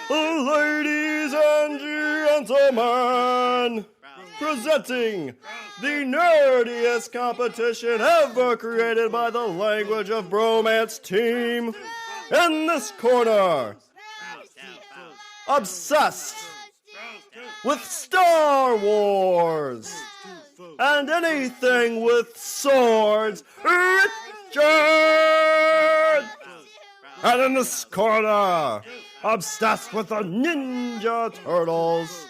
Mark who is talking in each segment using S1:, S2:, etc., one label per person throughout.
S1: Ladies and gentlemen, presenting the nerdiest competition ever created by the Language of Bromance team. In this corner, obsessed with Star Wars and anything with swords, Richard! And in this corner, obsessed with the Ninja Turtles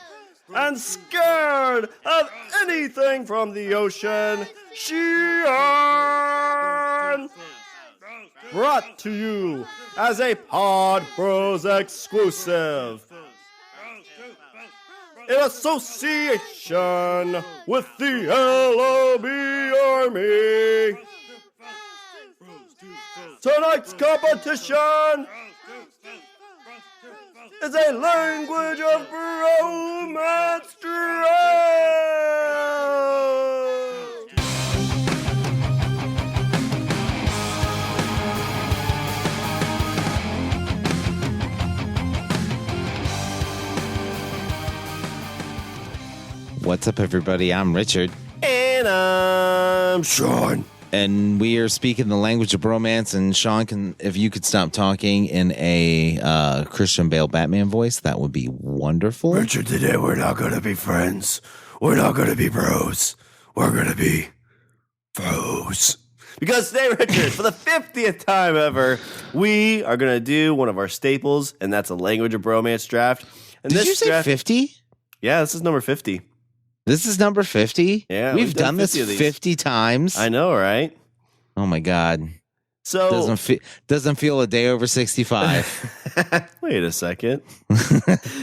S1: and scared of anything from the ocean, Shawn! Brought to you as a Pod Bros exclusive in association with the LOB Army. Tonight's competition is a Language of Bromance draft.
S2: What's up, everybody? I'm Richard.
S1: And I'm Shawn.
S2: And we are speaking the language of bromance. And Shawn, if you could stop talking in a Christian Bale Batman voice, that would be wonderful.
S1: Richard, today we're not going to be friends. We're not going to be bros. We're going to be bros. Because today, Richard, for the 50th time ever, we are going to do one of our staples, and that's a Language of Bromance draft. And
S2: Did you say 50?
S1: Yeah, this is number 50.
S2: This is number 50?
S1: Yeah.
S2: We've done this 50 times.
S1: I know, right?
S2: Oh, my God.
S1: So
S2: doesn't feel a day over 65.
S1: Wait a second.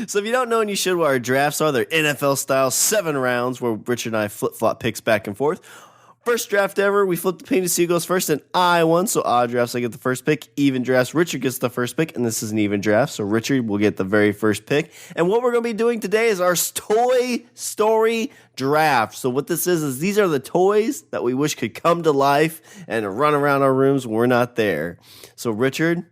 S1: So if you don't know, and you should, what our drafts are, they're NFL-style 7 rounds where Richard and I flip-flop picks back and forth. First draft ever, we flipped the painted seagulls first, and I won. So odd drafts, I get the first pick. Even drafts, Richard gets the first pick, and this is an even draft. So Richard will get the very first pick. And what we're going to be doing today is our Toy Story draft. So what this is these are the toys that we wish could come to life and run around our rooms when we're not there. So Richard,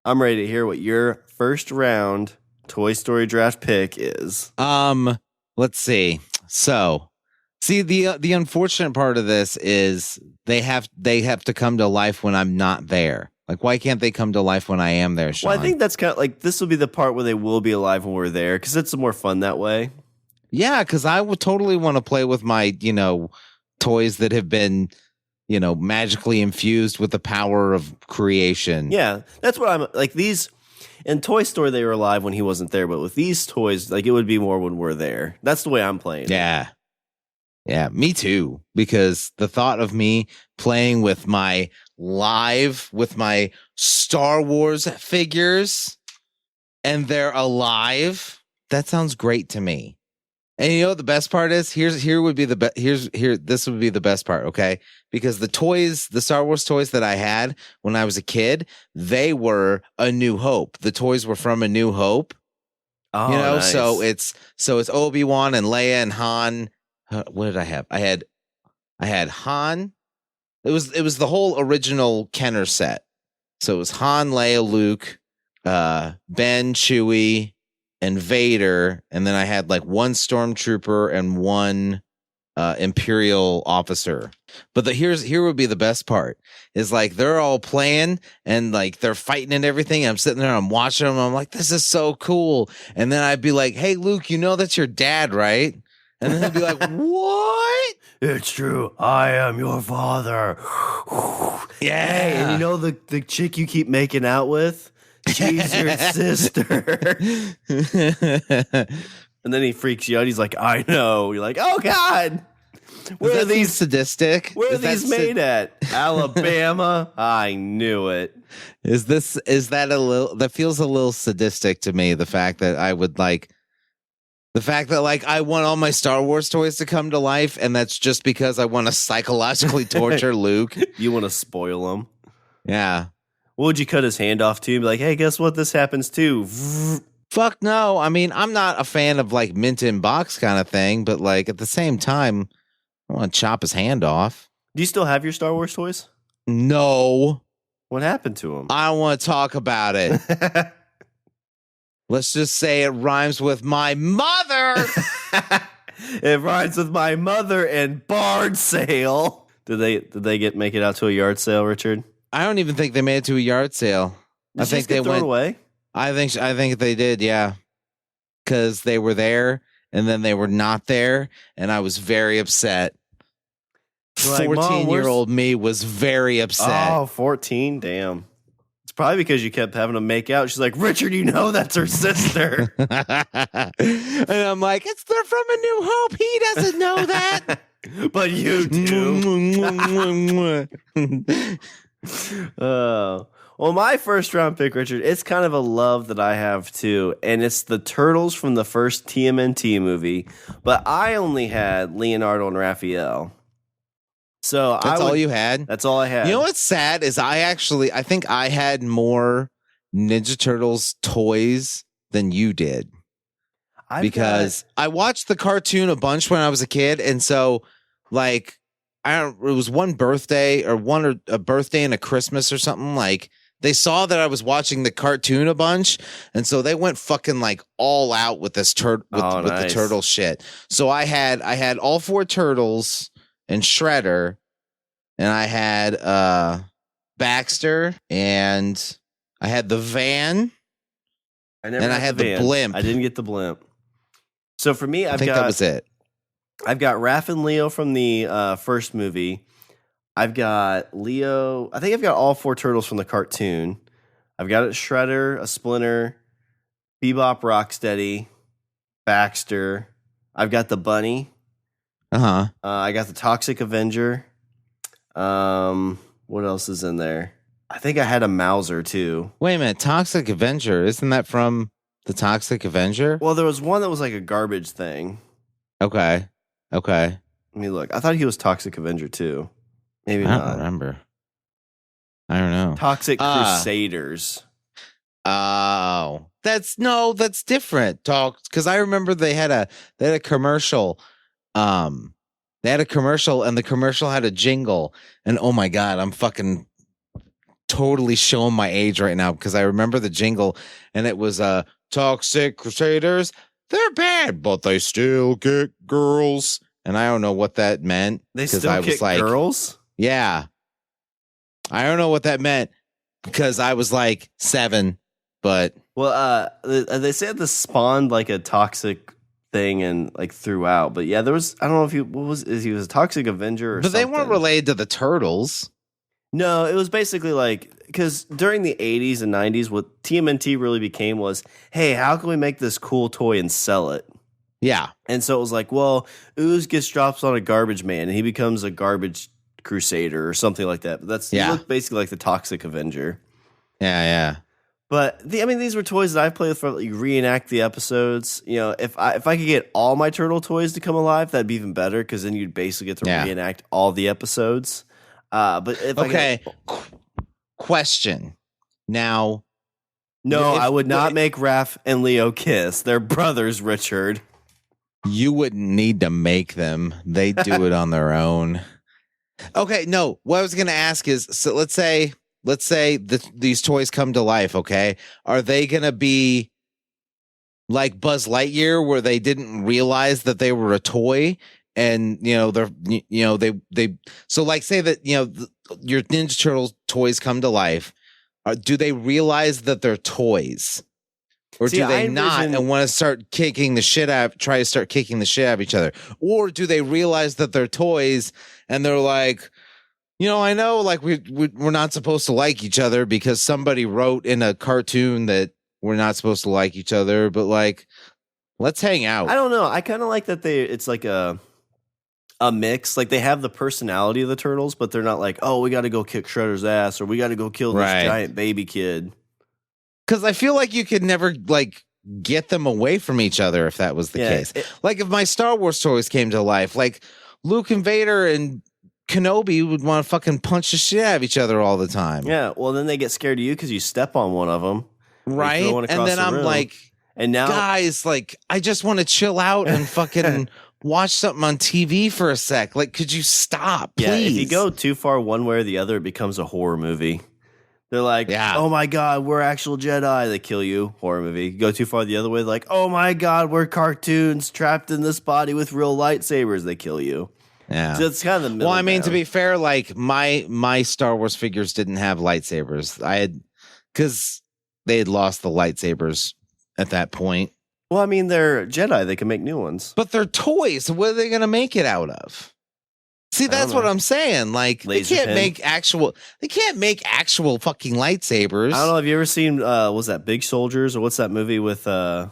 S1: I'm ready to hear what your first round Toy Story draft pick is.
S2: Let's see. So, the unfortunate part of this is they have to come to life when I'm not there. Like, why can't they come to life when I am there, Shawn?
S1: Well, I think that's kind of like, this will be the part where they will be alive when we're there, because it's more fun that way.
S2: Yeah, because I would totally want to play with my, toys that have been, magically infused with the power of creation.
S1: Yeah, that's what I'm, like, these, in Toy Story, they were alive when he wasn't there, but with these toys, like, it would be more when we're there. That's the way I'm playing.
S2: Yeah. Yeah, me too. Because the thought of me playing with my Star Wars figures and they're alive, that sounds great to me. And you know what the best part is? This would be the best part, okay? Because the Star Wars toys that I had when I was a kid, they were A New Hope. The toys were from A New Hope.
S1: Oh, nice.
S2: So it's Obi-Wan and Leia and Han. What did I have? I had Han. It was the whole original Kenner set. So it was Han, Leia, Luke, Ben, Chewie, and Vader, and then I had like one stormtrooper and one Imperial officer. But here would be the best part is like they're all playing and like they're fighting and everything. I'm sitting there, I'm watching them. I'm like, this is so cool. And then I'd be like, hey, Luke, that's your dad, right? And then he'd be like, what?
S1: It's true. I am your father.
S2: Yeah.
S1: Hey, and the chick you keep making out with? She's your sister. And then he freaks you out. He's like, I know. You're like, oh, God.
S2: Where are these sadistic?
S1: Where are these made at? Alabama? I knew it.
S2: That feels a little sadistic to me, the fact that I would like. The fact that, like, I want all my Star Wars toys to come to life, and that's just because I want to psychologically torture Luke.
S1: You want to spoil him.
S2: Yeah.
S1: What would you cut his hand off to? Be like, hey, guess what? This happens too.
S2: Fuck no. I mean, I'm not a fan of, like, mint in box kind of thing, but, like, at the same time, I want to chop his hand off.
S1: Do you still have your Star Wars toys?
S2: No.
S1: What happened to them?
S2: I don't want to talk about it. Let's just say it rhymes with my mother.
S1: It rhymes with my mother and barn sale. Did they make it out to a yard sale, Richard?
S2: I don't even think they made it to a yard sale.
S1: Did
S2: I think they went
S1: away.
S2: I think they did, yeah. Because they were there and then they were not there, and I was very upset. 14-year-old me was very upset.
S1: Oh, 14? Damn. It's probably because you kept having to make out. She's like, Richard, you know that's her sister.
S2: And I'm like, they're from A New Hope. He doesn't know that.
S1: But you do. Well, my first round pick, Richard, it's kind of a love that I have too, and it's the Turtles from the first TMNT movie, but I only had Leonardo and Raphael. So
S2: that's all you had?
S1: That's all I had.
S2: You know what's sad is I think I had more Ninja Turtles toys than you did. Because I watched the cartoon a bunch when I was a kid, and so like it was one birthday or a birthday and a Christmas or something, like they saw that I was watching the cartoon a bunch, and so they went fucking like all out with this with the turtle shit. So I had all 4 turtles and Shredder, and I had Baxter, and I had the van, and I had the blimp.
S1: I didn't get the blimp. So for me,
S2: I think that was it.
S1: I've got Raph and Leo from the first movie. I've got Leo. I think I've got all 4 turtles from the cartoon. I've got a Shredder, a Splinter, Bebop, Rocksteady, Baxter. I've got the Bunny. I got the Toxic Avenger. What else is in there? I think I had a Mauser too.
S2: Wait a minute, Toxic Avenger, isn't that from the Toxic Avenger?
S1: Well, there was one that was like a garbage thing.
S2: Okay. Let
S1: me look. I thought he was Toxic Avenger too. Maybe
S2: I
S1: not.
S2: don't remember. I don't know.
S1: Toxic Crusaders.
S2: Oh, that's different. Because I remember they had a commercial. They had a commercial, and the commercial had a jingle. And oh my God, I'm fucking totally showing my age right now because I remember the jingle, and it was Toxic Crusaders. They're bad, but they still get girls. And I don't know what that meant.
S1: They still get girls?
S2: Yeah. I don't know what that meant because I was like 7, but.
S1: Well, they said this spawned like a toxic thing and like throughout. But yeah, there was, I don't know if he was a Toxic Avenger or something.
S2: But they weren't related to the Turtles.
S1: No, it was basically like, because during the 80s and 90s, what TMNT really became was, hey, how can we make this cool toy and sell it?
S2: Yeah.
S1: And so it was like, well, Ooze gets dropped on a garbage man and he becomes a garbage crusader or something like that. But he looked basically like the Toxic Avenger.
S2: Yeah.
S1: But these were toys that I've played with for reenact the episodes. You know, if I could get all my turtle toys to come alive, that'd be even better because then you'd basically get to reenact all the episodes. But if
S2: question now.
S1: No, I would not make Raph and Leo kiss. They're brothers, Richard.
S2: You wouldn't need to make them. They do it on their own. Okay, no. What I was going to ask is, so let's say these toys come to life, okay? Are they going to be like Buzz Lightyear where they didn't realize that they were a toy? And, so like say that, your Ninja Turtles toys come to life. Do they realize that they're toys? Or do they not and want to start kicking the shit out of each other? Or do they realize that they're toys and they're like, I know like we're not supposed to like each other because somebody wrote in a cartoon that we're not supposed to like each other, but like, let's hang out.
S1: I don't know. I kind of like that it's like a mix. Like they have the personality of the turtles, but they're not like, oh, we got to go kick Shredder's ass or we got to go kill this giant baby kid.
S2: Because I feel like you could never like get them away from each other if that was the case. Like if my Star Wars toys came to life, like Luke and Vader and Kenobi would want to fucking punch the shit out of each other all the time.
S1: Yeah, well then they get scared of you because you step on one of them.
S2: Right? And then I'm like,
S1: and now
S2: guys, like I just want to chill out and fucking watch something on TV for a sec. Like, could you stop, please?
S1: Yeah, if you go too far one way or the other, it becomes a horror movie. They're like, oh my God, we're actual Jedi. They kill you. Horror movie. Go too far the other way. Like, oh my God, we're cartoons trapped in this body with real lightsabers. They kill you.
S2: Yeah.
S1: So it's kind of the middle.
S2: Well, I mean,
S1: ground.
S2: to be fair, like my Star Wars figures didn't have lightsabers. Because they had lost the lightsabers at that point.
S1: Well, I mean, they're Jedi. They can make new ones.
S2: But they're toys. What are they going to make it out of? See, that's what I'm saying. Like, they can't make actual fucking lightsabers.
S1: I don't know. Have you ever seen, was that Big Soldiers? Or what's that movie with
S2: Tommy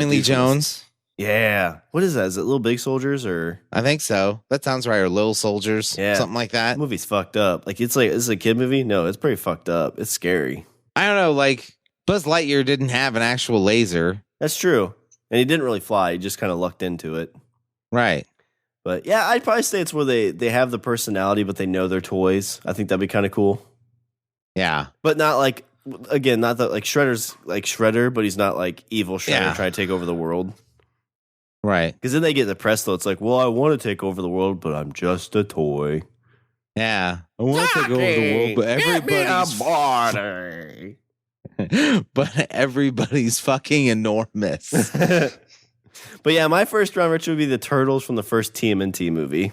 S2: Lee Jones?
S1: Yeah. What is that? Is it Little Big Soldiers or?
S2: I think so. That sounds right. Or Little Soldiers. Yeah. Something like that.
S1: That movie's fucked up. Like, this is a kid movie? No, it's pretty fucked up. It's scary.
S2: I don't know. Like, Buzz Lightyear didn't have an actual laser.
S1: That's true. And he didn't really fly. He just kind of lucked into it.
S2: Right.
S1: But yeah, I'd probably say it's where they have the personality, but they know they're toys. I think that'd be kind of cool.
S2: Yeah.
S1: But not like, again, not that like Shredder's like Shredder, but he's not like evil Shredder trying to take over the world.
S2: Right.
S1: Because then they get depressed, though. It's like, well, I want to take over the world, but I'm just a toy.
S2: Yeah. I want to take over the world, but everybody's but everybody's fucking enormous.
S1: But yeah, my first round, Richard, would be the Turtles from the first TMNT movie.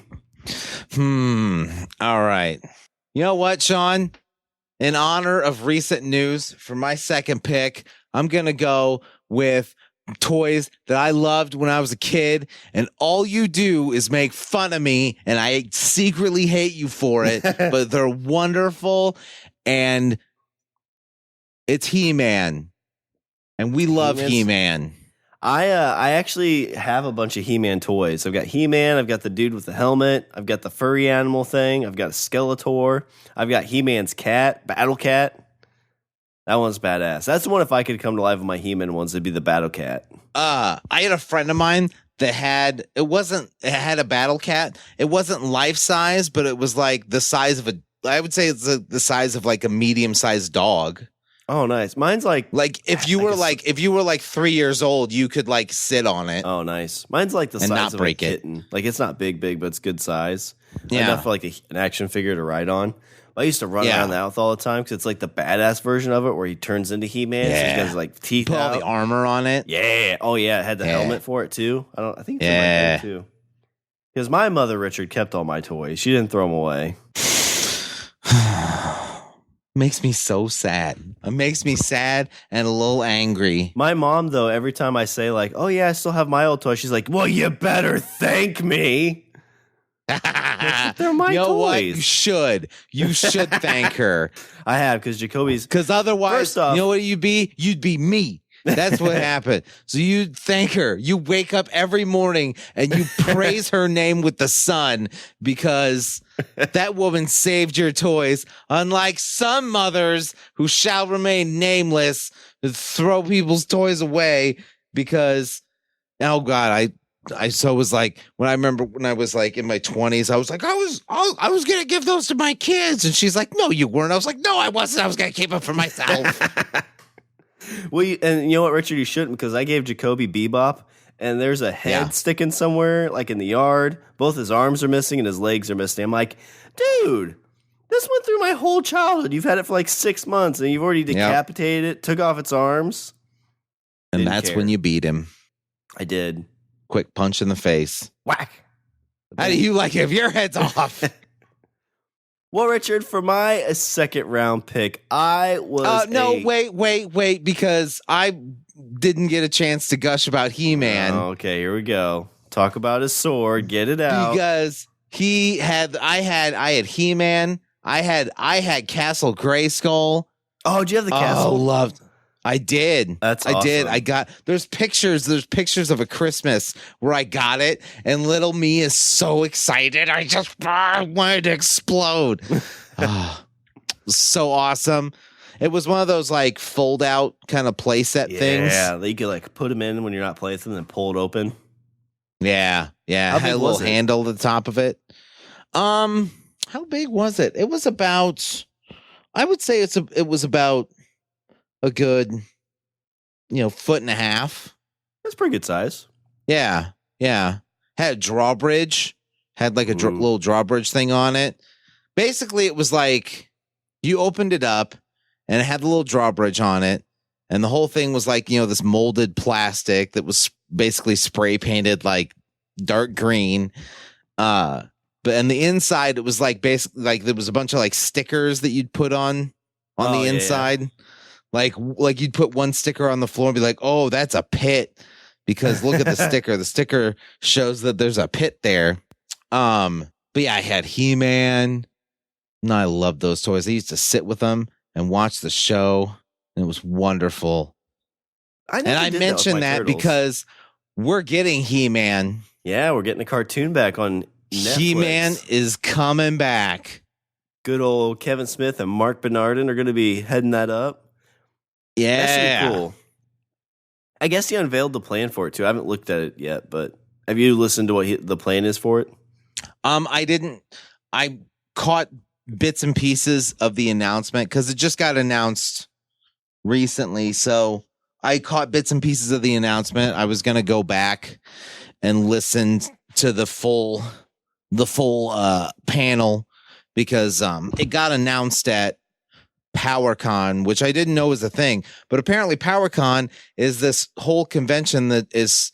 S2: All right. You know what, Shawn? In honor of recent news, for my second pick, I'm going to go with toys that I loved when I was a kid, and all you do is make fun of me, and I secretly hate you for it, but they're wonderful, and it's He-Man. And we love He-Man.
S1: I actually have a bunch of He-Man toys. I've got He-Man, I've got the dude with the helmet, I've got the furry animal thing, I've got a Skeletor, I've got He-Man's cat, Battle Cat. That one's badass. That's the one if I could come to life with my He-Man ones, it'd be the Battle Cat.
S2: I had a friend of mine that had a Battle Cat. It wasn't life size, but it was like the size of I would say it's the size of like a medium-sized dog.
S1: Oh, nice. Mine's like
S2: if you were like 3 years old, you could like sit on it.
S1: Oh, nice. Mine's like the size of a kitten. Like it's not big, but it's good size.
S2: Yeah.
S1: Enough for like an action figure to ride on. I used to run around the house all the time because it's like the badass version of it where he turns into He-Man. So he's got his like teeth
S2: Put
S1: out.
S2: all the armor on it.
S1: Yeah. Oh yeah. It had the helmet for it too. I think it's in my head too. Because my mother, Richard, kept all my toys. She didn't throw them away.
S2: Makes me so sad. It makes me sad and a little angry.
S1: My mom, though, every time I say like, "Oh yeah, I still have my old toys," she's like, "Well, you better thank me." They're my
S2: you know
S1: toys.
S2: What? You should thank her.
S1: I have because
S2: otherwise,
S1: off,
S2: you know what you'd be? You'd be me. That's what happened. So you thank her. You wake up every morning and you praise her name with the sun because that woman saved your toys. Unlike some mothers who shall remain nameless, throw people's toys away because, oh God, I was like, when I remember when I was like in my 20s, I was like, I was going to give those to my kids. And she's like, no, you weren't. I was like, no, I wasn't. I was going to keep them for myself.
S1: Well, and you know what, Richard, you shouldn't, because I gave Jacoby Bebop, and there's a head sticking somewhere, like in the yard. Both his arms are missing and his legs are missing. I'm like, dude, this went through my whole childhood. You've had it for like 6 months, and you've already decapitated it, took off its arms.
S2: And that's when you beat him.
S1: I did.
S2: Quick punch in the face.
S1: Whack.
S2: How do you like it if your head's off?
S1: Well, Richard, for my second round pick, I was
S2: wait, because I didn't get a chance to gush about He-Man.
S1: Oh, okay, here we go. Talk about his sword. Get it out.
S2: Because I had He-Man. I had Castle Grayskull.
S1: Oh, did you have the castle?
S2: Oh, I did.
S1: That's awesome.
S2: I did. There's pictures of a Christmas where I got it, and little me is so excited. I just wanted to explode. So awesome. It was one of those like fold out kind of playset things.
S1: Yeah, you could like put them in when you're not playing them and then pull it open.
S2: Yeah. How had a little handle at the top of it. How big was it? It was about, I would say it was about a good, foot and a half.
S1: That's pretty good size.
S2: Yeah. Had a drawbridge. Had like a little drawbridge thing on it. Basically, it was like, you opened it up and it had the little drawbridge on it. And the whole thing was like, this molded plastic that was basically spray painted like dark green. But on the inside, it was like basically like there was a bunch of like stickers that you'd put on the inside. Yeah. Like you'd put one sticker on the floor and be like, oh, that's a pit. Because look at the sticker. The sticker shows that there's a pit there. But yeah, I had He-Man. And I loved those toys. I used to sit with them and watch the show. And it was wonderful. I mentioned that because we're getting He-Man.
S1: Yeah, we're getting a cartoon back on Netflix.
S2: He-Man is coming back.
S1: Good old Kevin Smith and Mark Bernardin are going to be heading that up.
S2: Yeah.
S1: That should be cool. I guess he unveiled the plan for it, too. I haven't looked at it yet, but have you listened to what the plan is for it?
S2: I didn't. I caught bits and pieces of the announcement because it just got announced recently. So I caught bits and pieces of the announcement. I was going to go back and listen to the full panel because it got announced at PowerCon, which I didn't know was a thing, but apparently PowerCon is this whole convention that is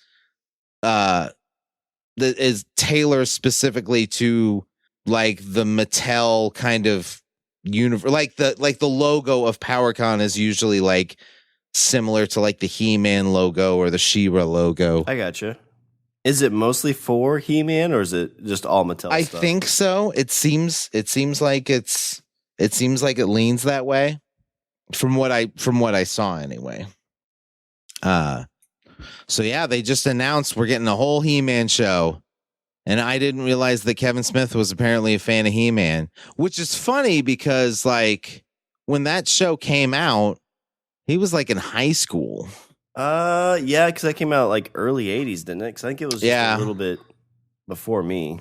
S2: tailored specifically to like the Mattel kind of universe, like the logo of PowerCon is usually like similar to like the He-Man logo or the She-Ra logo.
S1: I gotcha. Is it mostly for He-Man or is it just all Mattel
S2: I
S1: stuff?
S2: think so. It seems like it leans that way from what I saw anyway. So yeah, they just announced we're getting a whole He-Man show. And I didn't realize that Kevin Smith was apparently a fan of He-Man, which is funny because like when that show came out, he was like in high school.
S1: Yeah, because that came out like early 80s, didn't it? Because I think it was just a little bit before me.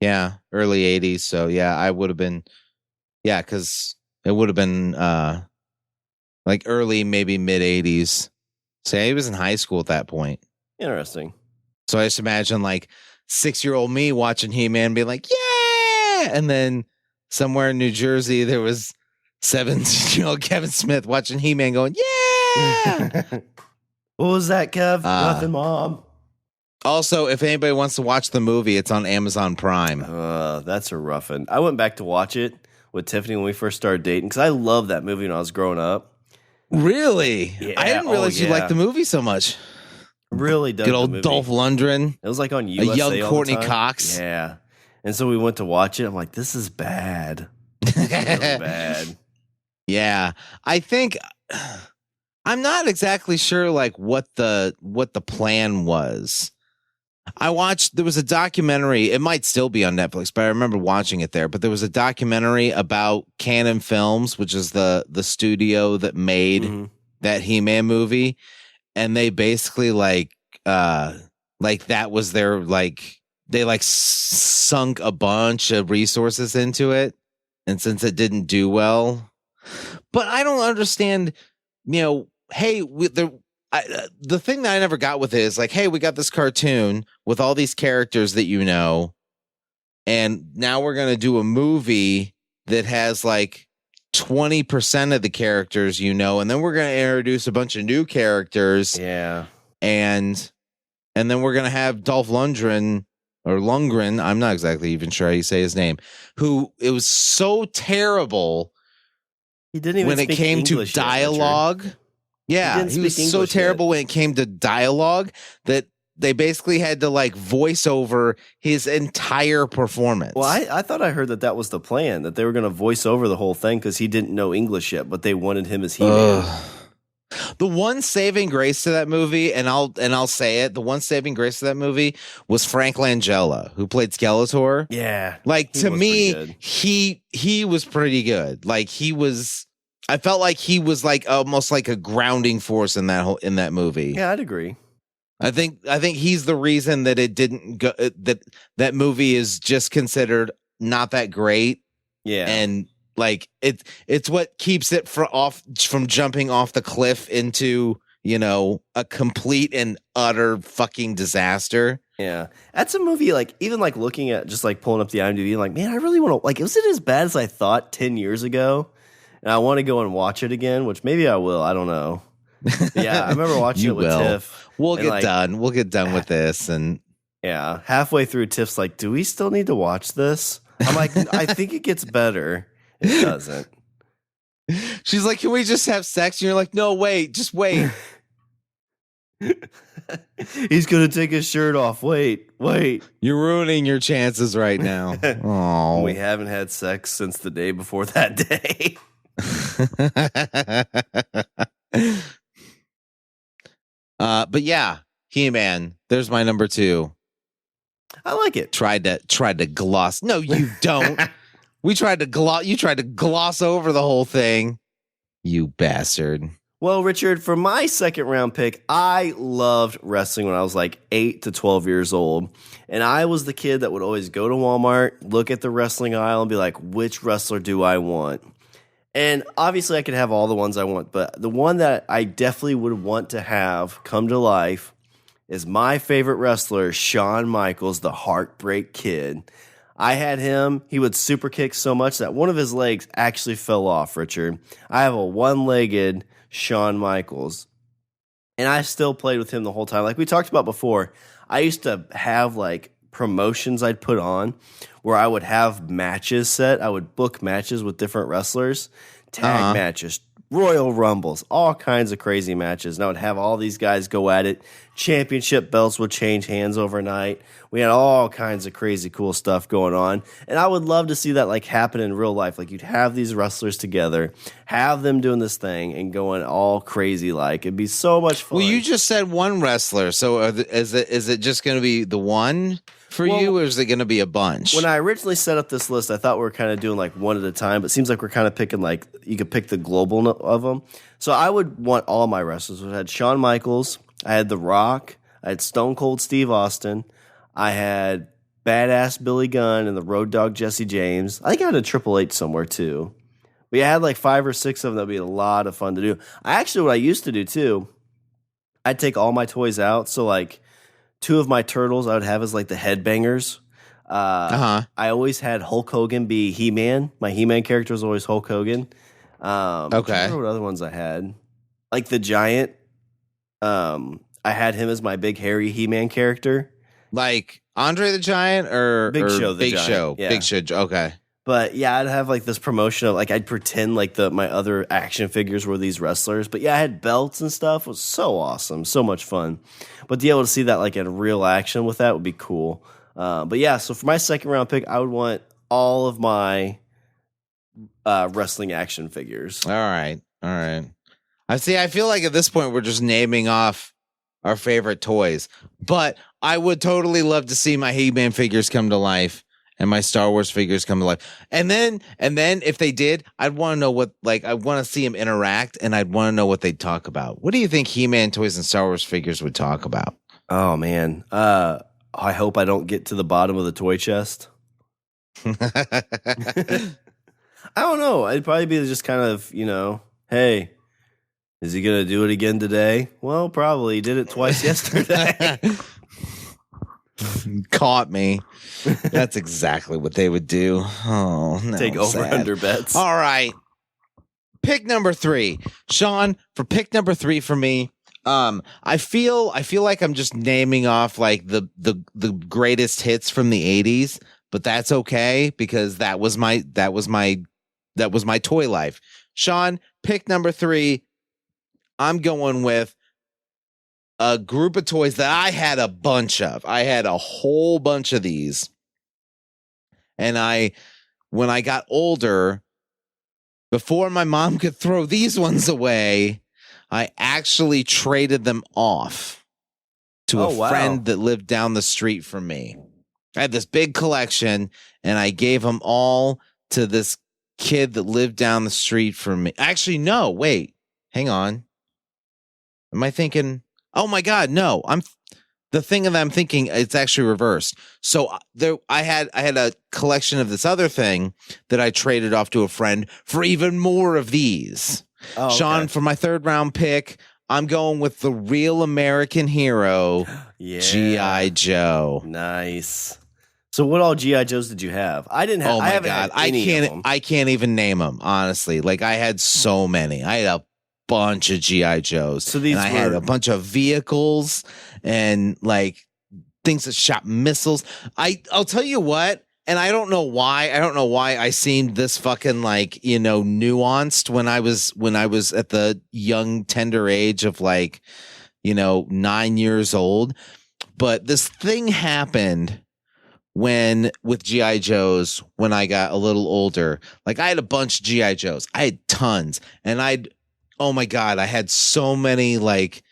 S2: Yeah, early 80s. So yeah, I would have been, because it would have been like early, maybe mid 80s. So yeah, he was in high school at that point.
S1: Interesting. So
S2: I just imagine like 6-year-old me watching He-Man being like, yeah! And then somewhere in New Jersey, there was 17-year-old Kevin Smith watching He-Man going, yeah!
S1: What was that, Kev? Nothing, Mom.
S2: Also, if anybody wants to watch the movie, it's on Amazon Prime.
S1: That's a rough one. I went back to watch it with Tiffany when we first started dating because I loved that movie when I was growing up.
S2: Really?
S1: Yeah.
S2: I didn't realize you liked the movie so much.
S1: Really dug
S2: Good old Dolph Lundgren.
S1: It was like on USA
S2: a young
S1: all
S2: Courtney
S1: the time.
S2: Cox.
S1: Yeah. And so we went to watch it. I'm like, this is bad. This is really bad.
S2: Yeah. I think I'm not exactly sure like what the plan was. There was a documentary, it might still be on Netflix, but I remember watching it there. But there was a documentary about Canon Films, which is the studio that made that He-Man movie. And they basically like that was their like they like sunk a bunch of resources into it, and since it didn't do well, but I don't understand. Hey, the thing that I never got with it is like, hey, we got this cartoon with all these characters that and now we're gonna do a movie that has like 20% of the characters, and then we're going to introduce a bunch of new characters.
S1: Yeah.
S2: And then we're going to have Dolph Lundgren or Lundgren. I'm not exactly even sure how you say his name, who it was so terrible.
S1: He didn't even
S2: when it came
S1: English
S2: to dialogue. Yeah. He was so terrible when it came to dialogue that they basically had to like voice over his entire performance.
S1: Well, I thought I heard that was the plan, that they were going to voice over the whole thing because he didn't know English yet, but they wanted him as He-Man.
S2: The one saving grace to that movie, and I'll say it, the one saving grace to that movie was Frank Langella, who played Skeletor.
S1: Yeah.
S2: Like to me, he was pretty good. Like I felt like he was like almost like a grounding force in that movie.
S1: Yeah, I'd agree.
S2: I think he's the reason that it didn't go, that movie is just considered not that great.
S1: Yeah.
S2: And like it's what keeps it from jumping off the cliff into, a complete and utter fucking disaster.
S1: Yeah, that's a movie. Like even like looking at just like pulling up the IMDb, like man, I really want to. Like, was it as bad as I thought 10 years ago? And I want to go and watch it again, which maybe I will. I don't know. But yeah, I remember watching it with Tiff.
S2: We'll get done. We'll get done with this, and
S1: yeah, halfway through, Tiff's like, "Do we still need to watch this?" I'm like, "I think it gets better." It doesn't.
S2: She's like, "Can we just have sex?" And you're like, "No, wait, just wait."
S1: He's gonna take his shirt off. Wait.
S2: You're ruining your chances right now. Oh,
S1: we haven't had sex since the day before that day.
S2: But yeah, He-Man. There's my number 2.
S1: I like it.
S2: Tried to gloss. No, you don't. You tried to gloss over the whole thing. You bastard.
S1: Well, Richard, for my second round pick, I loved wrestling when I was like 8 to 12 years old. And I was the kid that would always go to Walmart, look at the wrestling aisle, and be like, which wrestler do I want? And obviously, I could have all the ones I want, but the one that I definitely would want to have come to life is my favorite wrestler, Shawn Michaels, the Heartbreak Kid. I had him. He would super kick so much that one of his legs actually fell off, Richard. I have a one-legged Shawn Michaels, and I still played with him the whole time. Like we talked about before, I used to have like promotions I'd put on where I would have matches set. I would book matches with different wrestlers, tag matches, Royal Rumbles, all kinds of crazy matches. And I would have all these guys go at it. Championship belts would change hands overnight. We had all kinds of crazy cool stuff going on. And I would love to see that like happen in real life. Like you'd have these wrestlers together, have them doing this thing and going all crazy like. It'd be so much fun.
S2: Well, you just said one wrestler. So is it just going to be the one for you, or is it going to be a bunch?
S1: When I originally set up this list, I thought we were kind of doing like one at a time, but it seems like we're kind of picking like you could pick the global of them. So I would want all my wrestlers. I had Shawn Michaels, I had The Rock, I had Stone Cold Steve Austin, I had Badass Billy Gunn and the Road Dogg Jesse James. I think I had a Triple H somewhere too. But yeah, I had like 5 or 6 of them. That'd be a lot of fun to do. What I used to do too, I'd take all my toys out. So like 2 of my turtles I would have as like the headbangers. I always had Hulk Hogan be He-Man. My He-Man character was always Hulk Hogan.
S2: Okay.
S1: I don't remember what other ones I had. Like the Giant. I had him as my big hairy He-Man character.
S2: Like Andre the Giant or
S1: Big Show the
S2: Big
S1: Giant.
S2: Show.
S1: Yeah.
S2: Big Show. Okay.
S1: But yeah, I'd have like this promotion of like I'd pretend like my other action figures were these wrestlers. But yeah, I had belts and stuff. It was so awesome, so much fun. But to be able to see that like in real action with that would be cool. But yeah, so for my second round pick, I would want all of my wrestling action figures.
S2: All right. I feel like at this point we're just naming off our favorite toys, but I would totally love to see my He-Man figures come to life and my Star Wars figures come to life. And then if they did, I'd want to know what, like, I want to see them interact and I'd want to know what they'd talk about. What do you think He-Man toys and Star Wars figures would talk about?
S1: Oh man. I hope I don't get to the bottom of the toy chest. I don't know. It'd probably be just kind of, hey, is he going to do it again today? Well, probably. He did it twice yesterday.
S2: Caught me. That's exactly what they would do. Oh, no,
S1: take over-under bets.
S2: All right. Pick number 3. Shawn, for pick number 3 for me, I feel like I'm just naming off like the greatest hits from the 80s, but that's okay because that was my toy life. Shawn, pick number 3. I'm going with a group of toys that I had a bunch of. I had a whole bunch of these. And when I got older, before my mom could throw these ones away, I actually traded them off to a friend that lived down the street from me. I had this big collection and I gave them all to this kid that lived down the street from me. Actually, no, wait, hang on. Am I thinking, oh my God, no, the thing that I'm thinking, it's actually reversed. So I had a collection of this other thing that I traded off to a friend for even more of these. Oh, okay. Shawn, for my third round pick, I'm going with the real American hero,
S1: Yeah.
S2: G.I. Joe.
S1: Nice. So what all G.I. Joes did you have? I didn't have.
S2: Oh
S1: I
S2: my
S1: haven't
S2: God.
S1: had any of them.
S2: I can't even name them, honestly. Like, I had so many. I had a bunch of G.I. Joes.
S1: So these
S2: and I had a bunch of vehicles and like things that shot missiles. I'll tell you what, and I don't know why I seemed this fucking like, you know, nuanced when I was at the young tender age of like, you know, 9 years old. But this thing happened with G.I. Joes when I got a little older. Like, I had a bunch of G.I. Joes. I had tons. And oh my God, I had so many like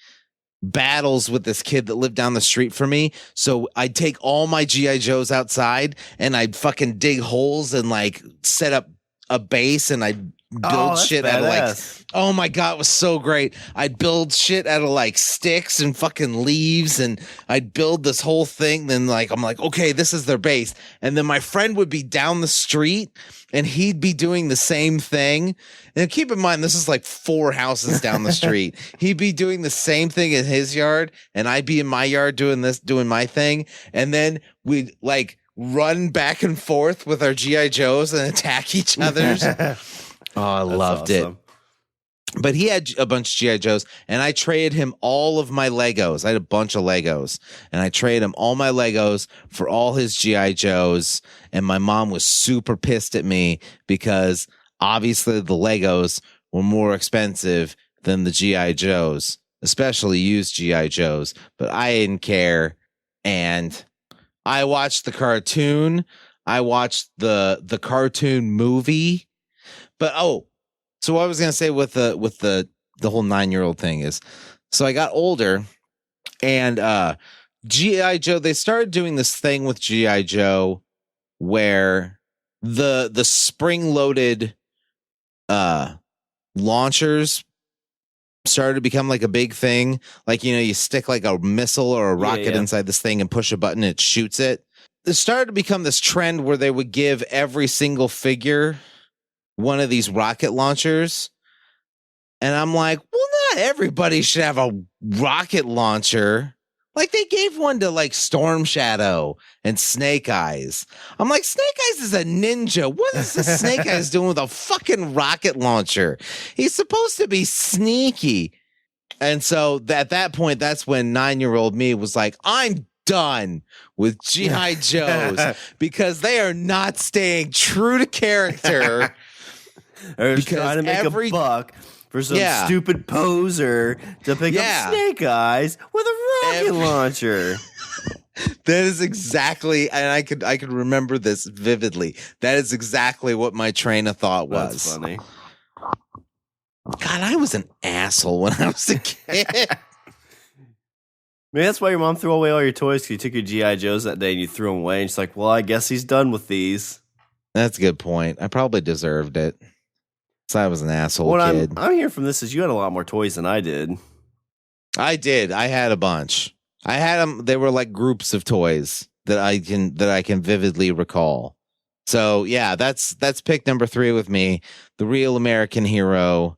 S2: battles with this kid that lived down the street from me. So I'd take all my G.I. Joes outside and I'd fucking dig holes and like set up a base and I'd build shit out of like, oh my God, it was so great. I'd build shit out of like sticks and fucking leaves and I'd build this whole thing. Then like, I'm like, okay, this is their base. And then my friend would be down the street and he'd be doing the same thing. And keep in mind, this is like 4 houses down the street. He'd be doing the same thing in his yard and I'd be in my yard doing my thing. And then we'd like run back and forth with our G.I. Joes and attack each other's. Oh, I loved it. But he had a bunch of G.I. Joes, and I traded him all of my Legos. I had a bunch of Legos, and I traded him all my Legos for all his G.I. Joes. And my mom was super pissed at me because obviously the Legos were more expensive than the G.I. Joes, especially used G.I. Joes. But I didn't care, and I watched the cartoon. I watched the cartoon movie. But so what I was gonna say with the whole 9-year-old thing is, so I got older, and G.I. Joe, they started doing this thing with G.I. Joe where the spring-loaded launchers started to become like a big thing. Like, you know, you stick like a missile or a rocket inside this thing and push a button and it shoots it. It started to become this trend where they would give every single figure one of these rocket launchers. And I'm like, well, not everybody should have a rocket launcher. Like, they gave one to like Storm Shadow and Snake Eyes. I'm like, Snake Eyes is a ninja. What is this Snake Eyes doing with a fucking rocket launcher? He's supposed to be sneaky. And so at that point, that's when 9-year-old me was like, I'm done with G.I. Joes because they are not staying true to character.
S1: They're just trying to make a buck for some stupid poser to pick up Snake Eyes with a rocket launcher.
S2: That is exactly, and I could remember this vividly. That is exactly what my train of thought was.
S1: That's funny.
S2: God, I was an asshole when I was a kid.
S1: Maybe that's why your mom threw away all your toys, because you took your G.I. Joes that day and you threw them away. And she's like, well, I guess he's done with these.
S2: That's a good point. I probably deserved it. So I was an asshole kid.
S1: I'm hearing from this is you had a lot more toys than I did.
S2: I did. I had a bunch. I had them. They were like groups of toys that I can vividly recall. So yeah, that's pick number 3 with me. The real American hero,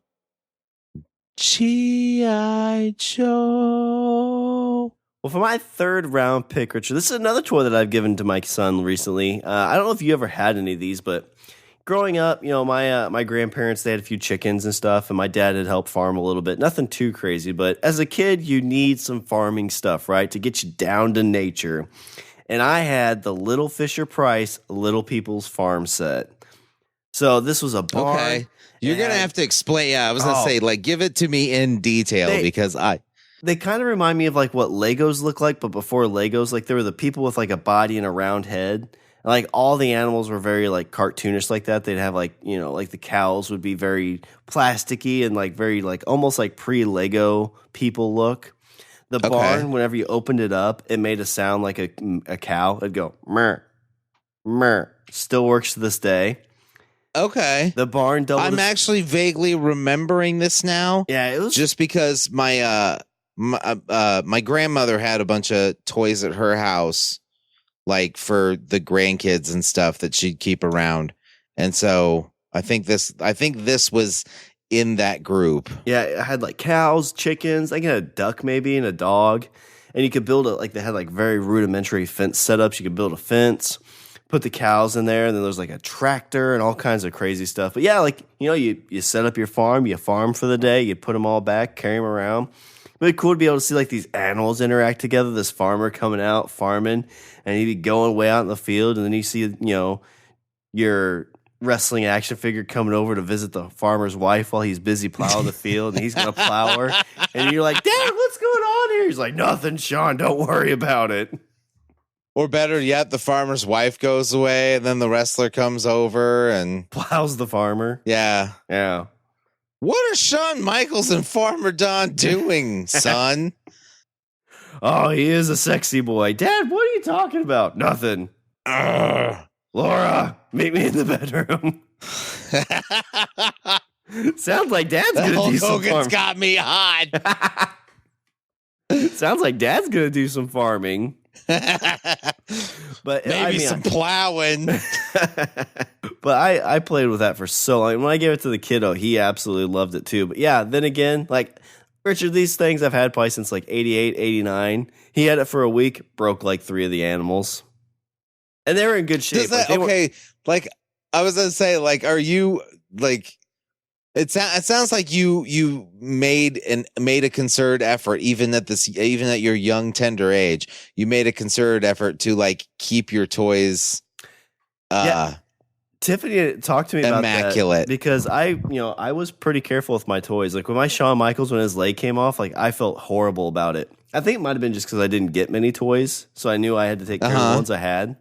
S2: G.I. Joe.
S1: Well, for my 3rd round pick, Richard, this is another toy that I've given to my son recently. I don't know if you ever had any of these, but growing up, you know, my grandparents, they had a few chickens and stuff, and my dad had helped farm a little bit. Nothing too crazy, but as a kid, you need some farming stuff, right, to get you down to nature. And I had the Little Fisher-Price Little People's Farm set. So this was a barn.
S2: Okay. You're going to have to explain. Yeah, I was going to say, like, give it to me in detail because
S1: They kind of remind me of like what Legos look like, but before Legos, like there were the people with like a body and a round head. And, like all the animals were very like cartoonish like that. They'd have like, you know, like the cows would be very plasticky and like very like almost like pre-Lego people look. The barn, whenever you opened it up, it made a sound like a cow. It'd go, mer, mer. Still works to this day.
S2: Okay.
S1: The barn doubled.
S2: I'm actually vaguely remembering this now.
S1: Yeah, it was
S2: just because my grandmother had a bunch of toys at her house, like for the grandkids and stuff that she'd keep around. And so I think this was in that group.
S1: Yeah, I had like cows, chickens. I think I had a duck maybe and a dog. And you could build it like they had like very rudimentary fence setups. You could build a fence, put the cows in there, and then there's like a tractor and all kinds of crazy stuff. But yeah, like, you know, you set up your farm, you farm for the day, you put them all back, carry them around. Really cool to be able to see like these animals interact together. This farmer coming out farming, and he'd be going way out in the field, and then you see, you know, your wrestling action figure coming over to visit the farmer's wife while he's busy plowing the field, and he's gonna plow her, and you're like, Dad, what's going on here? He's like, nothing, Shawn, don't worry about it.
S2: Or better yet, the farmer's wife goes away, and then the wrestler comes over and
S1: Plows the farmer.
S2: yeah. What are Shawn Michaels and Farmer Don doing, son?
S1: Oh, he is a sexy boy. Dad, what are you talking about? Nothing. Laura, meet me in the bedroom. Sounds like Dad's gonna do some
S2: Hogan's
S1: farming.
S2: got me hot.
S1: Sounds like Dad's gonna do some farming. But
S2: Maybe
S1: I mean,
S2: some plowing.
S1: But I played with that for so long. When I gave it to the kiddo, he absolutely loved it too. But yeah, then again, like Richard, these things I've had probably since like 88, 89. He had it for a week, broke like 3 of the animals. And they were in good shape.
S2: Does that, okay, like I was gonna say, like, are you like? It sounds like you made a concerted effort, even at your young tender age. You made a concerted effort to like keep your toys.
S1: Yeah. Tiffany talked to me about
S2: immaculate.
S1: that because I was pretty careful with my toys. Like when my Shawn Michaels, when his leg came off, like I felt horrible about it. I think it might have been just because I didn't get many toys, so I knew I had to take care of the ones I had.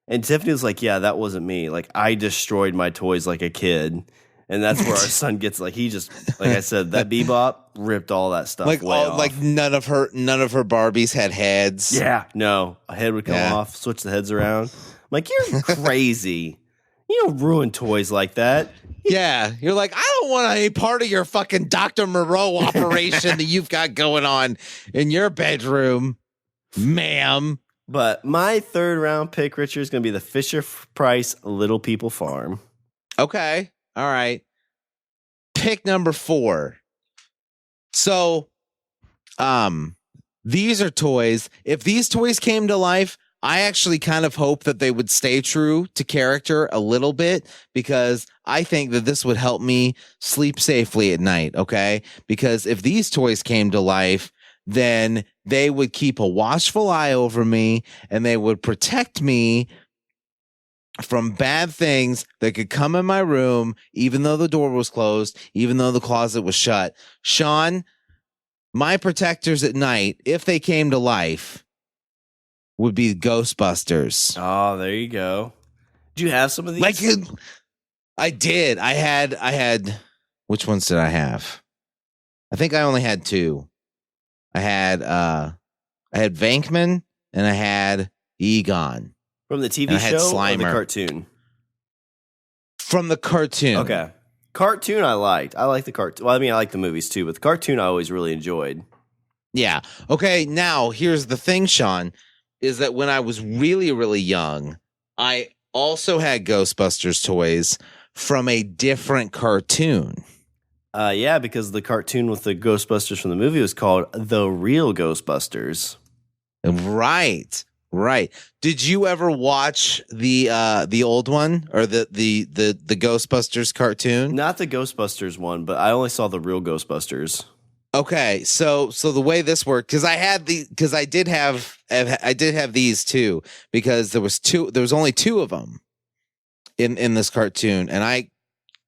S1: And Tiffany was like, yeah, that wasn't me. Like, I destroyed my toys like a kid. And that's where our son gets, like, he just, like I said, that Bebop ripped all that stuff
S2: like
S1: way off.
S2: Like none of her Barbies had heads.
S1: Yeah, no. A head would come off, switch the heads around. I'm like, you're crazy. You don't ruin toys like that.
S2: Yeah, you're like, I don't want any part of your fucking Dr. Moreau operation that you've got going on in your bedroom, ma'am.
S1: But my 3rd round pick, Richard, is going to be the Fisher-Price Little People Farm.
S2: Okay. All right. Pick number 4. So, these are toys. If these toys came to life, I actually kind of hope that they would stay true to character a little bit, because I think that this would help me sleep safely at night. Okay. Because if these toys came to life, then they would keep a watchful eye over me, and they would protect me from bad things that could come in my room, even though the door was closed, even though the closet was shut. Shawn, my protectors at night, if they came to life, would be Ghostbusters.
S1: Oh, there you go. Do you have some of these?
S2: Like, I did. I had, which ones did I have? I think I only had 2. I had Venkman and I had Egon.
S1: From the TV show or the cartoon?
S2: From the cartoon.
S1: Okay. Cartoon I liked. I like the cartoon. Well, I mean, I like the movies too, but the cartoon I always really enjoyed.
S2: Yeah. Okay, now here's the thing, Shawn, is that when I was really, really young, I also had Ghostbusters toys from a different cartoon.
S1: Yeah, because the cartoon with the Ghostbusters from the movie was called The Real Ghostbusters.
S2: Right. Did you ever watch the old one, or the Ghostbusters cartoon?
S1: Not the Ghostbusters one, but I only saw the Real Ghostbusters.
S2: Okay, so the way this worked, because I did have these too, because there was only 2 of them in this cartoon, and I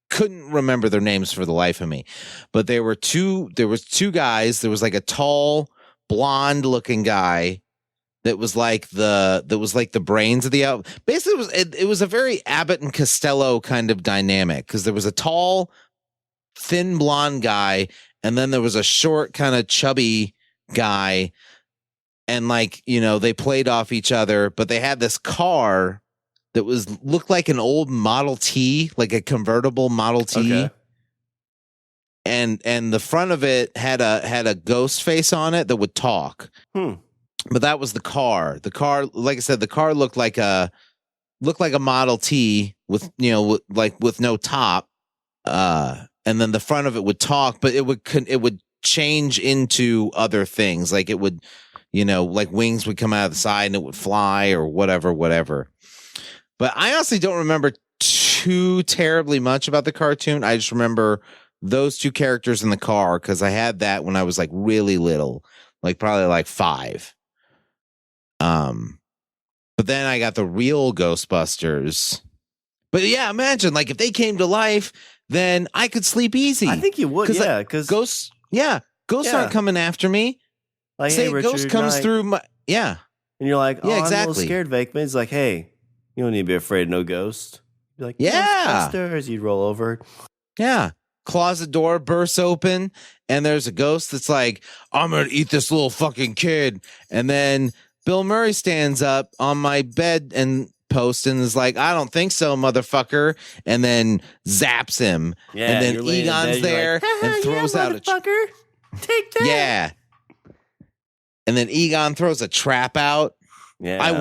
S2: couldn't remember their names for the life of me. But there was 2 guys. There was like a tall, blonde looking guy that was like the brains of the out. Basically, it was a very Abbott and Costello kind of dynamic, because there was a tall, thin blonde guy, and then there was a short, kind of chubby guy, and like, you know, they played off each other. But they had this car that looked like an old Model T, like a convertible Model T.
S1: Okay.
S2: And the front of it had a ghost face on it that would talk. But that was the car. The car, like I said, the car looked like a Model T with, you know, with no top. and then the front of it would talk, but it would change into other things. Like it would, like wings would come out of the side and it would fly or whatever. But I honestly don't remember too terribly much about the cartoon. I just remember those two characters in the car because I had that when I was like really little, like probably like 5. But then I got the real Ghostbusters. But yeah, imagine like if they came to life, then I could sleep easy.
S1: I think you would, yeah, because
S2: ghosts aren't coming after me.
S1: Like,
S2: say
S1: hey, Richard,
S2: ghost comes through my
S1: and you're like, oh,
S2: yeah,
S1: I'm a
S2: exactly.
S1: little scared, Vakeman. He's like, hey, you don't need to be afraid of no ghost. You're like,
S2: yeah,
S1: Ghostbusters. You'd roll over.
S2: Yeah. Closet door bursts open and there's a ghost that's like, I'm going to eat this little fucking kid. And then Bill Murray stands up on my bed and post and is like, I don't think so, motherfucker. And then zaps him.
S1: Yeah,
S2: and then Egon's there
S1: like,
S2: and throws out a
S1: motherfucker. Take that.
S2: Yeah. And then Egon throws a trap out.
S1: Yeah.
S2: I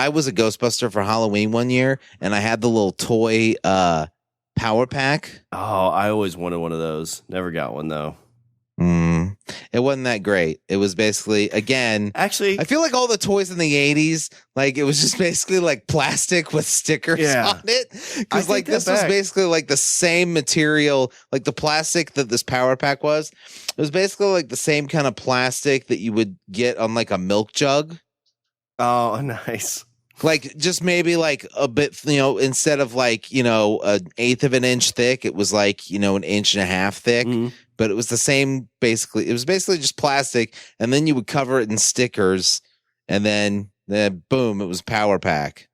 S2: was a Ghostbuster for Halloween one year and I had the little toy power pack.
S1: Oh, I always wanted one of those. Never got one though.
S2: It wasn't that great. It was basically, again,
S1: actually,
S2: I feel like all the toys in the 80s, like it was just basically like plastic with stickers on it. Because like this was basically like the same material, like the plastic that this power pack was. It was basically like the same kind of plastic that you would get on like a milk jug.
S1: Oh, nice.
S2: Like just maybe like a bit, instead of like, an 1/8 of an inch thick, it was like, 1.5 inches thick. Mm-hmm. But it was the same, basically. It was basically just plastic, and then you would cover it in stickers, and then boom, it was power pack.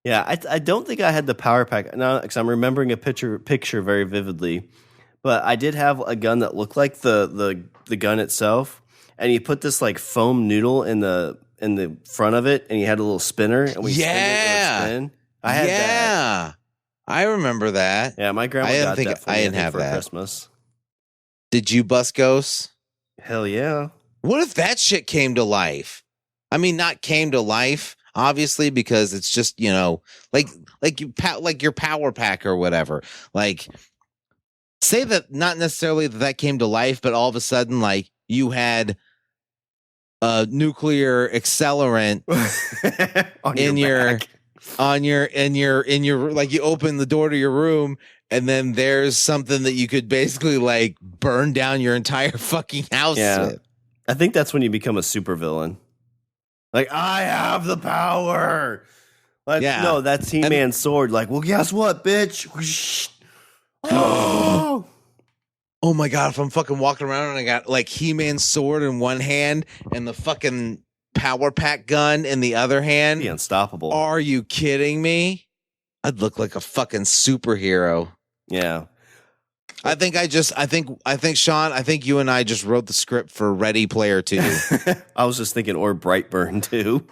S1: Yeah, I don't think I had the power pack now because I'm remembering a picture very vividly. But I did have a gun that looked like the gun itself, and you put this like foam noodle in the front of it, and you had a little spinner, and we spin it, it would spin. I had that.
S2: I remember that.
S1: Yeah, my grandma got that for me, I didn't have that for Christmas.
S2: Did you bust ghosts?
S1: Hell yeah.
S2: What if that shit came to life? I mean, not came to life, obviously, because it's just, like your power pack or whatever. Like, say that not necessarily that came to life, but all of a sudden, like, you had a nuclear accelerant in your like, you open the door to your room. And then there's something that you could basically like burn down your entire fucking house with.
S1: I think that's when you become a supervillain. Like, I have the power. Like, no, that's He-Man's sword. Like, well, guess what, bitch?
S2: Oh my God, if I'm fucking walking around and I got like He-Man's sword in one hand and the fucking power pack gun in the other hand.
S1: Be unstoppable.
S2: Are you kidding me? I'd look like a fucking superhero.
S1: Yeah.
S2: I think Shawn, I think you and I just wrote the script for Ready Player 2.
S1: I was just thinking, or Brightburn 2.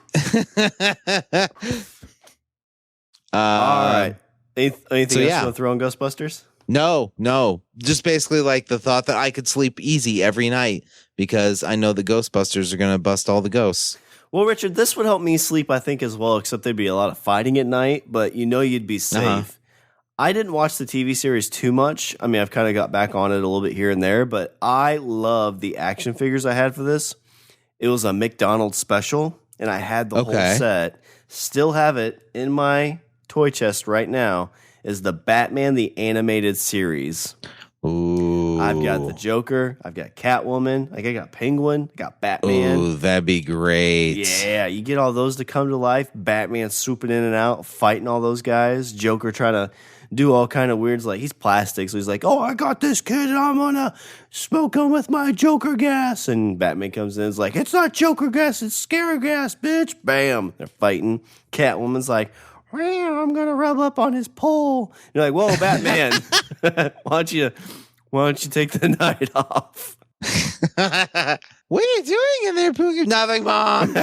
S1: All right. Anything else you want to throw on Ghostbusters?
S2: No. Just basically like the thought that I could sleep easy every night because I know the Ghostbusters are going to bust all the ghosts.
S1: Well, Richard, this would help me sleep, I think, as well, except there'd be a lot of fighting at night, but you'd be safe. Uh-huh. I didn't watch the TV series too much. I mean, I've kind of got back on it a little bit here and there, but I love the action figures I had for this. It was a McDonald's special, and I had the whole set. Still have it in my toy chest right now, is the Batman the Animated Series.
S2: Ooh.
S1: I've got the Joker. I've got Catwoman. Like, I got Penguin. I got Batman.
S2: Ooh, that'd be great.
S1: Yeah, you get all those to come to life. Batman swooping in and out, fighting all those guys. Joker trying to do all kind of weirds. Like, he's plastic, so he's like, oh, I got this kid, and I'm gonna smoke him with my Joker gas. And Batman comes in and is like, it's not Joker gas, it's scare gas, bitch. Bam. They're fighting. Catwoman's like, well, I'm gonna rub up on his pole. You're like, whoa, Batman. Why don't you take the night off?
S2: What are you doing in there, Pookie? Nothing, Mom.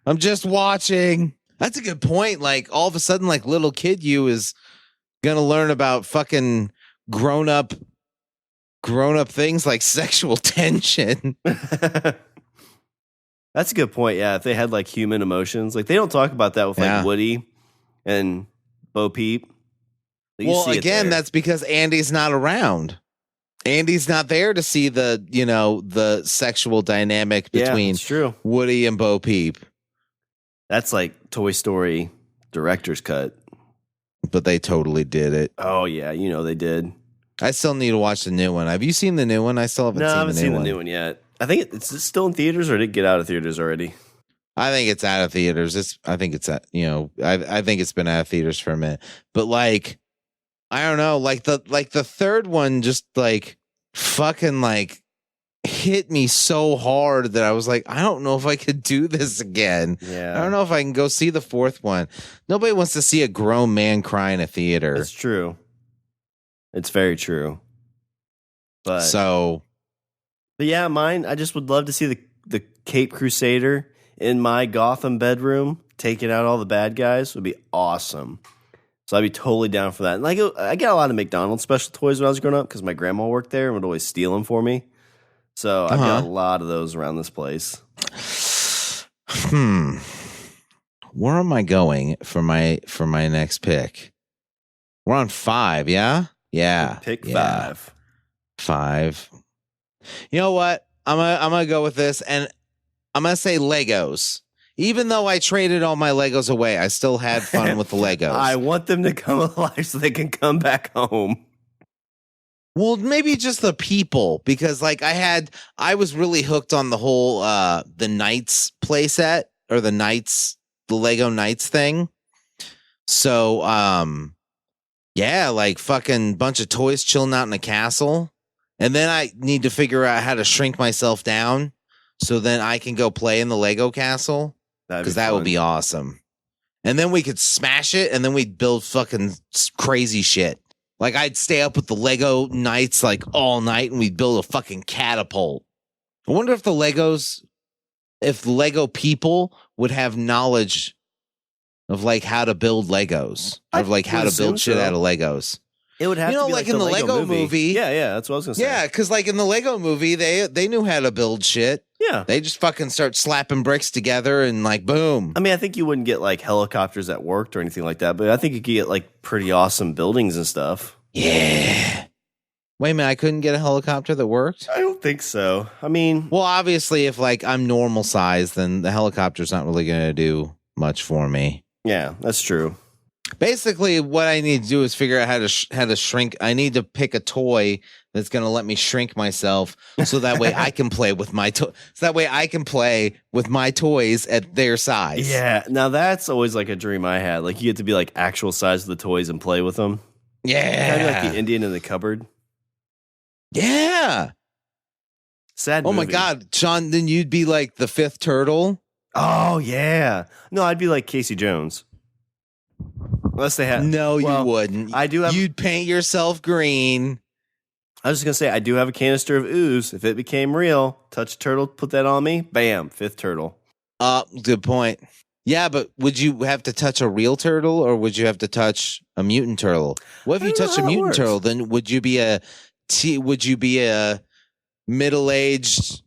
S2: I'm just watching. That's a good point. Like, all of a sudden, like, little kid you is gonna learn about fucking grown up things like sexual tension.
S1: That's a good point. Yeah, if they had like human emotions, like they don't talk about that with like Woody and Bo Peep.
S2: Well, again, that's because Andy's not around. Andy's not there to see the sexual dynamic between
S1: it's true.
S2: Woody and Bo Peep.
S1: That's like Toy Story director's cut.
S2: But they totally did it.
S1: Oh, yeah. They did.
S2: I still need to watch the new one. Have you seen the new one? I still haven't seen the new one.
S1: No, I haven't seen the new one yet. I think it's still in theaters, or did it get out of theaters already?
S2: I think it's out of theaters. I think it's been out of theaters for a minute. But like, I don't know, like the third one just like fucking like hit me so hard that I was like, I don't know if I could do this again.
S1: Yeah.
S2: I don't know if I can go see the fourth one. Nobody wants to see a grown man cry in a theater.
S1: That's true. It's very true. But yeah, mine, I just would love to see the Cape Crusader in my Gotham bedroom taking out all the bad guys. Would be awesome. So I'd be totally down for that. And I got a lot of McDonald's special toys when I was growing up because my grandma worked there and would always steal them for me. So I've got a lot of those around this place.
S2: Where am I going for my next pick? We're on 5, yeah? Yeah.
S1: Pick 5.
S2: 5. You know what? I'm gonna go with this, and I'm gonna say Legos. Even though I traded all my Legos away, I still had fun with the Legos.
S1: I want them to come alive so they can come back home.
S2: Well, maybe just the people, because like I was really hooked on the whole the Knights playset, or the Lego Knights thing. So yeah, like fucking bunch of toys chilling out in a castle. And then I need to figure out how to shrink myself down so then I can go play in the Lego castle, because that would be awesome. And then we could smash it, and then we'd build fucking crazy shit. Like I'd stay up with the Lego Knights like all night, and we'd build a fucking catapult. I wonder if the Lego people would have knowledge of like how to build Legos, or like how to build shit out of Legos.
S1: It would have to be
S2: like in the Lego movie.
S1: Yeah, that's what I was going to say.
S2: Yeah, because like in the Lego movie, they knew how to build shit.
S1: Yeah.
S2: They just fucking start slapping bricks together and like, boom.
S1: I mean, I think you wouldn't get like helicopters that worked or anything like that, but I think you could get like pretty awesome buildings and stuff.
S2: Yeah. Wait a minute, I couldn't get a helicopter that worked?
S1: I don't think so. I mean...
S2: Well, obviously, if like I'm normal size, then the helicopter's not really going to do much for me.
S1: Yeah, that's true.
S2: Basically, what I need to do is figure out how to shrink. I need to pick a toy that's going to let me shrink myself, so that way I can play with my so that way I can play with my toys at their size.
S1: Yeah, now that's always like a dream I had. Like you get to be like actual size of the toys and play with them.
S2: Yeah,
S1: kind of like the Indian in the cupboard.
S2: Yeah.
S1: Sad.
S2: Oh
S1: movie.
S2: my God, Shawn! Then you'd be like the 5th turtle.
S1: Oh yeah. No, I'd be like Casey Jones. Unless they had.
S2: No, you wouldn't.
S1: I do have.
S2: You'd paint yourself green.
S1: I was just gonna say I do have a canister of ooze. If it became real, touch a turtle, put that on me, bam, 5th turtle.
S2: Good point. Yeah, but would you have to touch a real turtle, or would you have to touch a mutant turtle? What if you touch a mutant turtle? Then would you be a middle-aged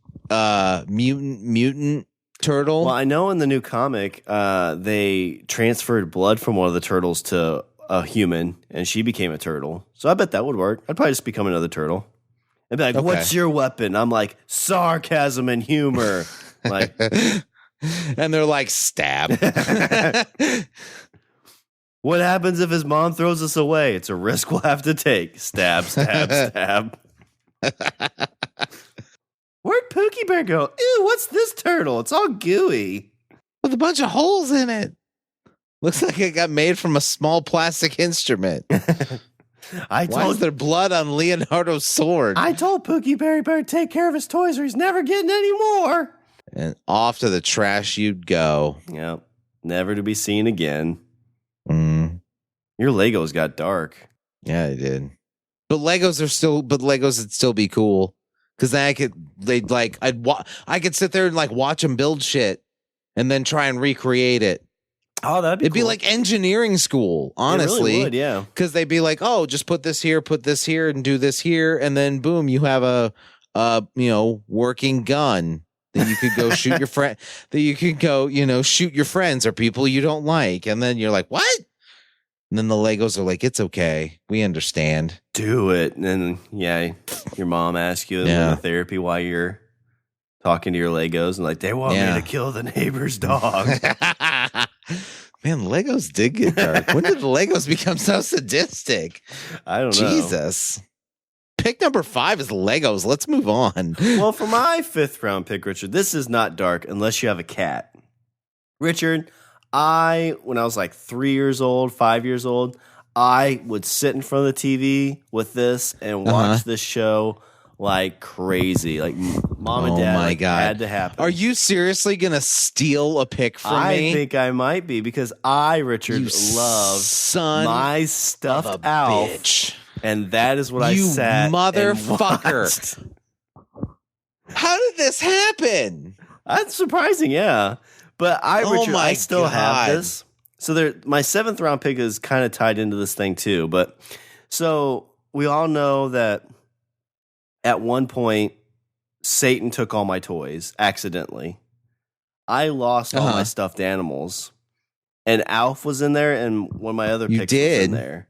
S2: mutant turtle?
S1: Well, I know in the new comic, they transferred blood from one of the turtles to a human, and she became a turtle. So I bet that would work. I'd probably just become another turtle. I'd be like, "What's your weapon?" I'm like, "Sarcasm and humor." Like,
S2: and they're like, "Stab."
S1: What happens if his mom throws us away? It's a risk we'll have to take. Stab, stab, stab. Where'd Pookie Bear go? Ew, what's this turtle? It's all gooey.
S2: With a bunch of holes in it. Looks like it got made from a small plastic instrument. Why is there blood on Leonardo's sword?
S1: I told Pookie Bear to take care of his toys or he's never getting any more.
S2: And off to the trash you'd go.
S1: Yep. Never to be seen again.
S2: Mm.
S1: Your Legos got dark.
S2: Yeah, they did. But Legos would still be cool. Because then I could sit there and like watch them build shit and then try and recreate it.
S1: Oh, that'd be
S2: It'd be like engineering school, honestly.
S1: It really would, yeah.
S2: Because they'd be like, oh, just put this here, and do this here, and then boom, you have a working gun that you could go shoot your friend. That you could go, shoot your friends or people you don't like, and then you're like, what? And then the Legos are like, it's okay, we understand.
S1: do it. And then, your mom asks you in therapy why you're talking to your Legos and like, they want me to kill the neighbor's dog.
S2: Man, Legos did get dark. When did the Legos become so sadistic?
S1: I don't know.
S2: Jesus. Pick number 5 is Legos. Let's move on.
S1: Well, for my 5th round pick, Richard, this is not dark unless you have a cat. Richard, when I was like 3 years old, 5 years old, I would sit in front of the TV with this and watch this show like crazy. Like mom and dad had to happen.
S2: Are you seriously going to steal a pick from me?
S1: I think I might be because Richard, love my stuffed Alf.
S2: Bitch.
S1: And that is what I sat
S2: motherfucker.
S1: and
S2: How did this happen?
S1: That's surprising, yeah. But Richard, I still have this. So my 7th round pick is kind of tied into this thing too. But so we all know that at one point, Satan took all my toys accidentally. I lost all my stuffed animals. And Alf was in there and one of my other picks was in there.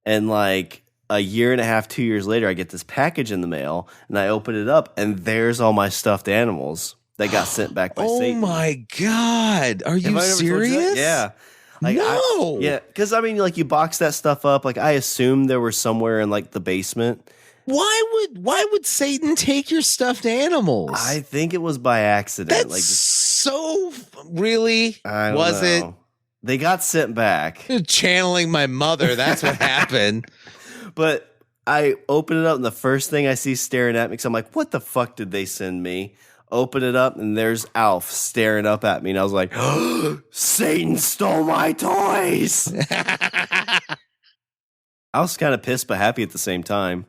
S1: And like a year and a half, 2 years later, I get this package in the mail and I open it up and there's all my stuffed animals that got sent back by Satan.
S2: Oh my God. Are you serious?
S1: Yeah. Like,
S2: no.
S1: because I mean, like you box that stuff up. Like I assumed there were somewhere in like the basement.
S2: Why would Satan take your stuffed animals?
S1: I think it was by accident.
S2: That's
S1: like
S2: so really was
S1: it? They got sent back.
S2: Channeling my mother. That's what happened.
S1: But I open it up and the first thing I see staring at me, because I'm like, what the fuck did they send me? Open it up and there's Alf staring up at me. And I was like, Satan stole my toys. I was kind of pissed but happy at the same time.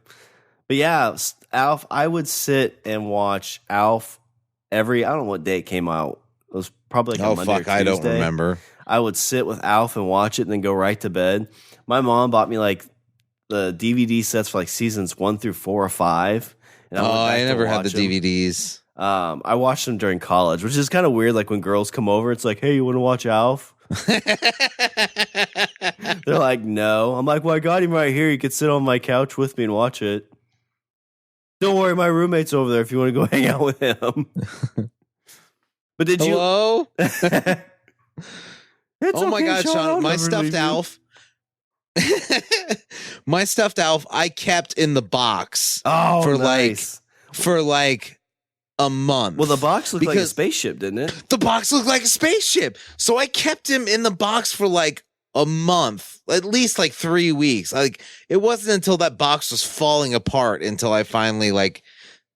S1: But yeah, Alf, I would sit and watch Alf I don't know what day it came out. It was probably like a Monday or Tuesday.
S2: I don't remember.
S1: I would sit with Alf and watch it and then go right to bed. My mom bought me like the DVD sets for like seasons 1 through 4 or 5. And
S2: I never had the DVDs.
S1: I watched them during college, which is kind of weird. Like when girls come over, it's like, hey, you want to watch Alf? They're like, no. I'm like, well, I got him right here. You could sit on my couch with me and watch it. Don't worry, my roommate's over there if you want to go hang out with him. But did
S2: Hello?
S1: you?
S2: Oh my God, Shawn, my stuffed Alf. My stuffed Alf, I kept in the box for like a month.
S1: Well, the box looked like a spaceship, didn't it?
S2: The box looked like a spaceship. So I kept him in the box for like a month, at least like 3 weeks. Like it wasn't until that box was falling apart until I finally like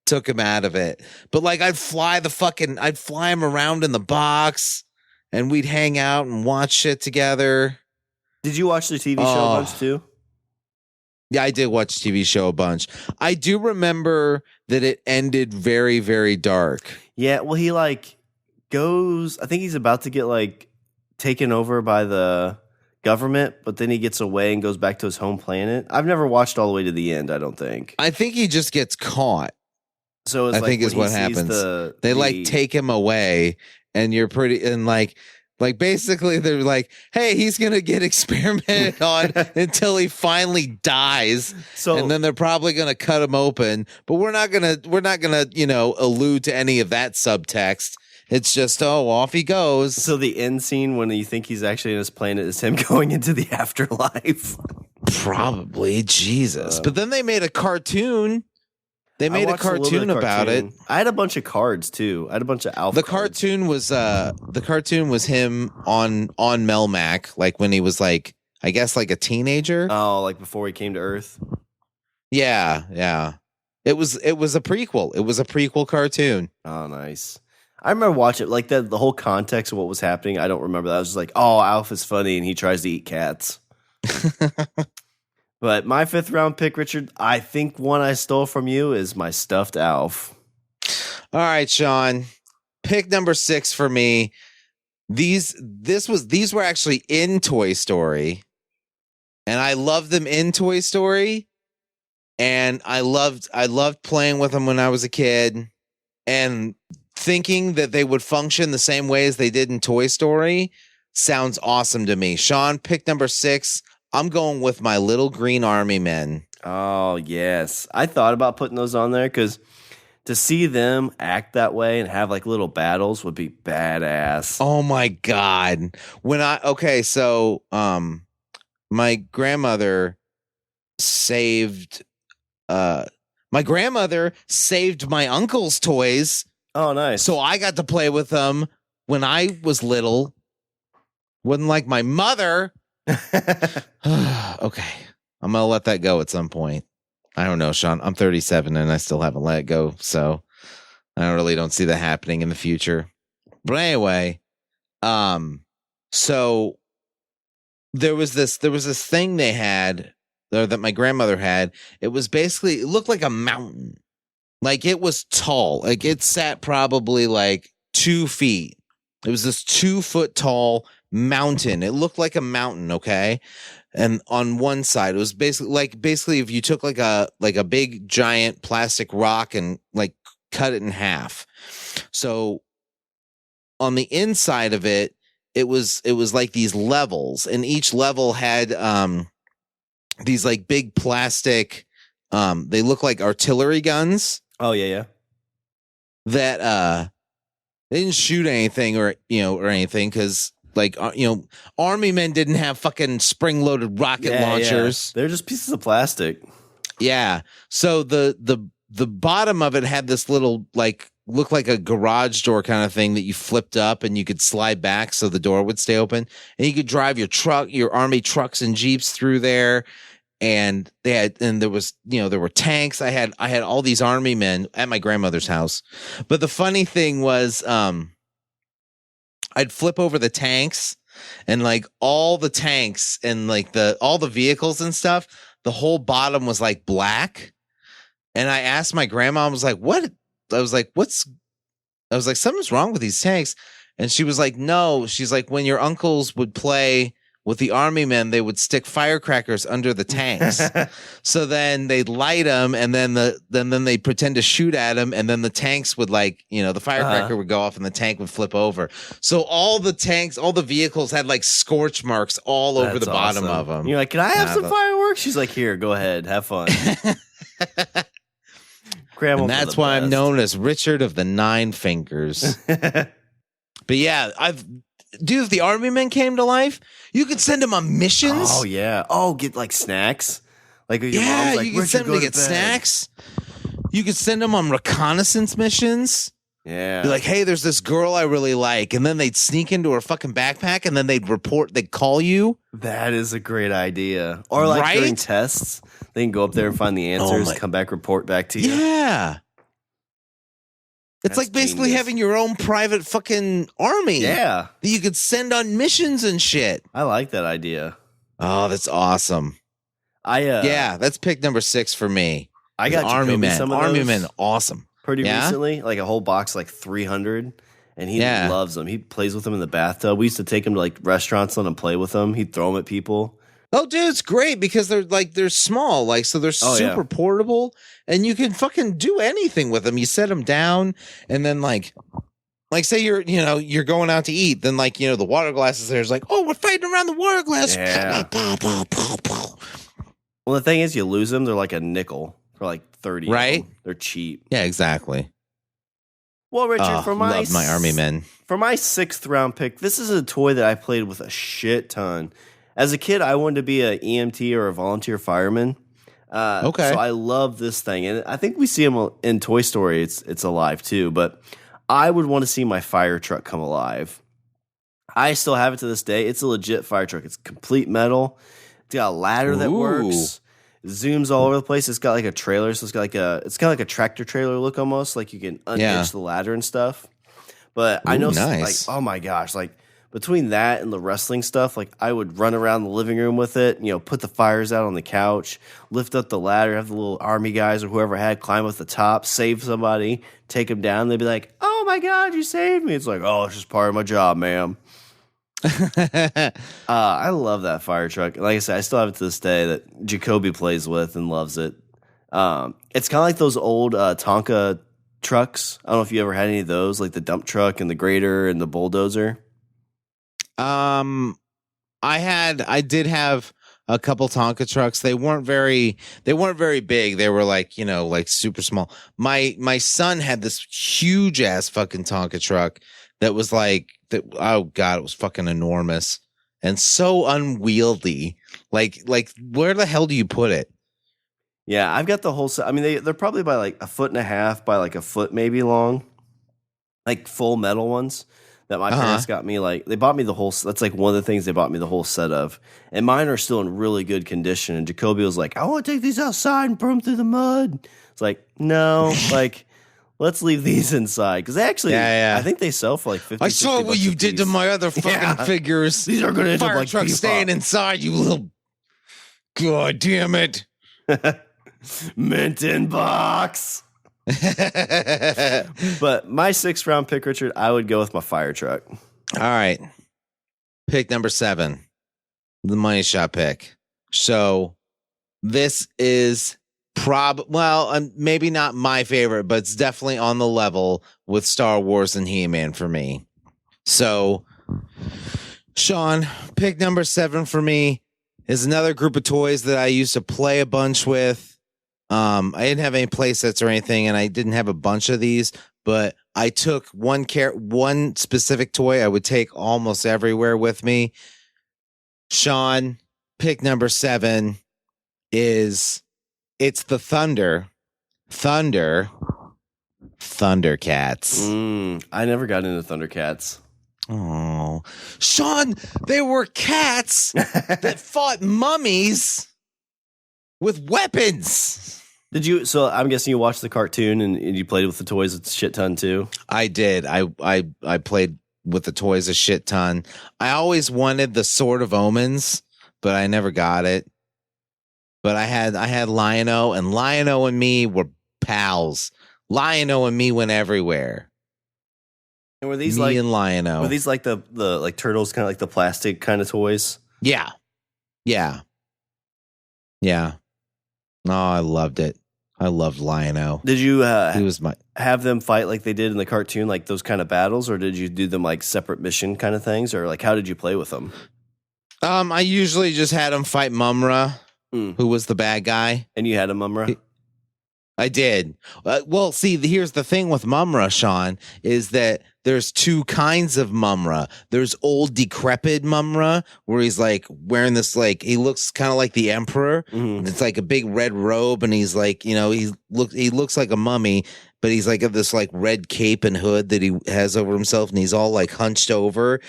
S2: took him out of it. But like I'd fly him around in the box and we'd hang out and watch shit together.
S1: Did you watch the TV show a bunch too?
S2: Yeah, I did watch the TV show a bunch. I do remember that it ended very, very dark.
S1: Yeah, well, he like goes, I think he's about to get like taken over by the government, but then he gets away and goes back to his home planet. I've never watched all the way to the end, I don't think.
S2: I think he just gets caught.
S1: So it's
S2: I think is what happens. They like take him away and you're like basically they're like, hey, he's gonna get experimented on until he finally dies. And then they're probably gonna cut him open. But we're not gonna, allude to any of that subtext. It's just, off he goes.
S1: So the end scene when you think he's actually in his planet is him going into the afterlife.
S2: Probably, Jesus. But then they made a cartoon. They made a cartoon about it.
S1: I had a bunch of cards too. I had a bunch of Alf.
S2: The cartoon was him on Melmac, like when he was like, I guess like a teenager.
S1: Oh, like before he came to Earth.
S2: Yeah. It was a prequel. It was a prequel cartoon.
S1: Oh, nice. I remember watching it, like the whole context of what was happening. I don't remember that. I was just like, oh, Alf is funny and he tries to eat cats. But my 5th round pick, Richard, I think one I stole from you is my stuffed Alf.
S2: All right, Shawn. Pick number 6 for me. These were actually in Toy Story. And I loved them in Toy Story. And I loved playing with them when I was a kid. And thinking that they would function the same way as they did in Toy Story sounds awesome to me. Shawn, pick number 6. I'm going with my little green army men.
S1: Oh, yes. I thought about putting those on there because to see them act that way and have like little battles would be badass.
S2: Oh my God. My grandmother saved my grandmother saved my uncle's toys.
S1: Oh, nice.
S2: So I got to play with them when I was little. Wasn't like my mother. Okay. I'm going to let that go at some point. I don't know, Sean. I'm 37 and I still haven't let it go. So I really don't see that happening in the future. But anyway, so there was this thing they had or that my grandmother had. It looked like a mountain. Like it was tall. Like it sat probably like 2 feet. It was this 2 foot tall mountain. It looked like a mountain. Okay. And on one side, it was basically if you took like a big giant plastic rock and like cut it in half. So on the inside of it, it was like these levels, and each level had these like big plastic they look like artillery guns.
S1: Oh yeah.
S2: That they didn't shoot anything or anything because like army men didn't have fucking spring-loaded rocket launchers.
S1: They're just pieces of plastic.
S2: Yeah. So the bottom of it had this little like looked like a garage door kind of thing that you flipped up and you could slide back so the door would stay open, and you could drive your army trucks and jeeps through there. And there were tanks. I had all these army men at my grandmother's house. But the funny thing was, I'd flip over the tanks, and like all the tanks and like all the vehicles and stuff, the whole bottom was like black. And I asked my grandma, I was like, what? I was like, something's wrong with these tanks. And she was like, no. She's like, when your uncles would play with the army men, they would stick firecrackers under the tanks. So then they'd light them, and then they'd pretend to shoot at them, and then the tanks would the firecracker would go off and the tank would flip over. So all the vehicles had like scorch marks all over the bottom of them.
S1: You're like, can I have some fireworks? She's like, here, go ahead, have fun. Grandma,
S2: and that's why I'm known as Richard of the Nine Fingers. But yeah, if the army men came to life, you could send them on missions.
S1: Oh yeah. Oh, get like snacks. Like your
S2: yeah,
S1: mom's like,
S2: you could send them to get snacks. You could send them on reconnaissance missions.
S1: Yeah.
S2: Be like, hey, there's this girl I really like, and then they'd sneak into her fucking backpack, and then they'd call you.
S1: That is a great idea. Or like during tests, they can go up there and find the answers, come back, report back to you.
S2: Yeah. It's like basically having your own private fucking army.
S1: Yeah.
S2: That you could send on missions and shit.
S1: I like that idea.
S2: Oh, that's awesome. Yeah, that's pick number 6 for me.
S1: I got
S2: Army Men.
S1: Some of
S2: Army
S1: those
S2: Men, awesome.
S1: Pretty recently, like a whole box, like 300. And he loves them. He plays with them in the bathtub. We used to take him to like restaurants, let him play with them. He'd throw them at people.
S2: Oh, dude, it's great because they're small, like so they're super portable, and you can fucking do anything with them. You set them down, and then like say you're going out to eat, then the water glasses there's like, oh, we're fighting around the water glass.
S1: Yeah. Well, the thing is, you lose them, they're like a nickel for like 30.
S2: Right?
S1: They're cheap.
S2: Yeah, exactly.
S1: Well, Richard,
S2: love my army men.
S1: For my 6th round pick, this is a toy that I played with a shit ton. As a kid, I wanted to be an EMT or a volunteer fireman.
S2: Okay.
S1: So I love this thing. And I think we see them in Toy Story. It's alive too. But I would want to see my fire truck come alive. I still have it to this day. It's a legit fire truck. It's complete metal. It's got a ladder that works. It zooms all over the place. It's got like a trailer. So it's kind of like a tractor trailer look almost. Like you can unhitch the ladder and stuff. But I know,
S2: nice.
S1: like, oh my gosh, like, between that and the wrestling stuff, like I would run around the living room with it, put the fires out on the couch, lift up the ladder, have the little army guys or whoever had climb up the top, save somebody, take them down. They'd be like, oh my God, you saved me. It's like, oh, it's just part of my job, ma'am. I love that fire truck. Like I said, I still have it to this day that Jacoby plays with and loves it. It's kind of like those old Tonka trucks. I don't know if you ever had any of those, like the dump truck and the grader and the bulldozer.
S2: I did have a couple Tonka trucks. They weren't very big. They were like, like super small. My son had this huge ass fucking Tonka truck that was like that. Oh God, it was fucking enormous and so unwieldy. Like where the hell do you put it?
S1: Yeah, I've got the whole set. I mean, they're probably by like 1.5 feet by like a foot maybe long, like full metal ones that my parents got me. Like they bought me the whole. That's like one of the things they bought me the whole set of. And mine are still in really good condition. And Jacoby was like, "I want to take these outside and put them through the mud." It's like, no, like let's leave these inside because they actually, I think they sell for like 50.
S2: I saw what you did to my other fucking figures.
S1: These are going to end up
S2: fire
S1: like
S2: truck staying inside. You little, god damn it.
S1: Mint in box. But my 6th round pick, Richard, I would go with my fire truck.
S2: All right. Pick number 7, the money shot pick. So this is maybe not my favorite, but it's definitely on the level with Star Wars and He-Man for me. So, Shawn, pick number 7 for me is another group of toys that I used to play a bunch with. I didn't have any play sets or anything, and I didn't have a bunch of these, but I took one specific toy I would take almost everywhere with me. Shawn, pick number 7 is it's the Thundercats.
S1: I never got into Thundercats.
S2: Oh, Shawn, they were cats that fought mummies with weapons.
S1: Did you? So I'm guessing you watched the cartoon and you played with the toys a shit ton too.
S2: I did. I played with the toys a shit ton. I always wanted the Sword of Omens, but I never got it. But I had Lion-O, and Lion-O and me were pals. Lion-O and me went everywhere.
S1: And were these
S2: me
S1: like
S2: and Lion-O?
S1: Were these like the like turtles, kind of like the plastic kind of toys?
S2: Yeah. Oh, I loved it. I loved Lion-O.
S1: Did you
S2: he was
S1: have them fight like they did in the cartoon, like those kind of battles, or did you do them like separate mission kind of things, or like how did you play with them?
S2: I usually just had them fight Mumra, who was the bad guy.
S1: And you had a Mumra?
S2: I did. Well, see, here's the thing with Mumra, Shawn, is that there's 2 kinds of Mumra. There's old decrepit Mumra, where he's like wearing this, like, he looks kind of like the Emperor. It's like a big red robe, and he's like, he looks like a mummy, but he's like got this like red cape and hood that he has over himself, and he's all like hunched over.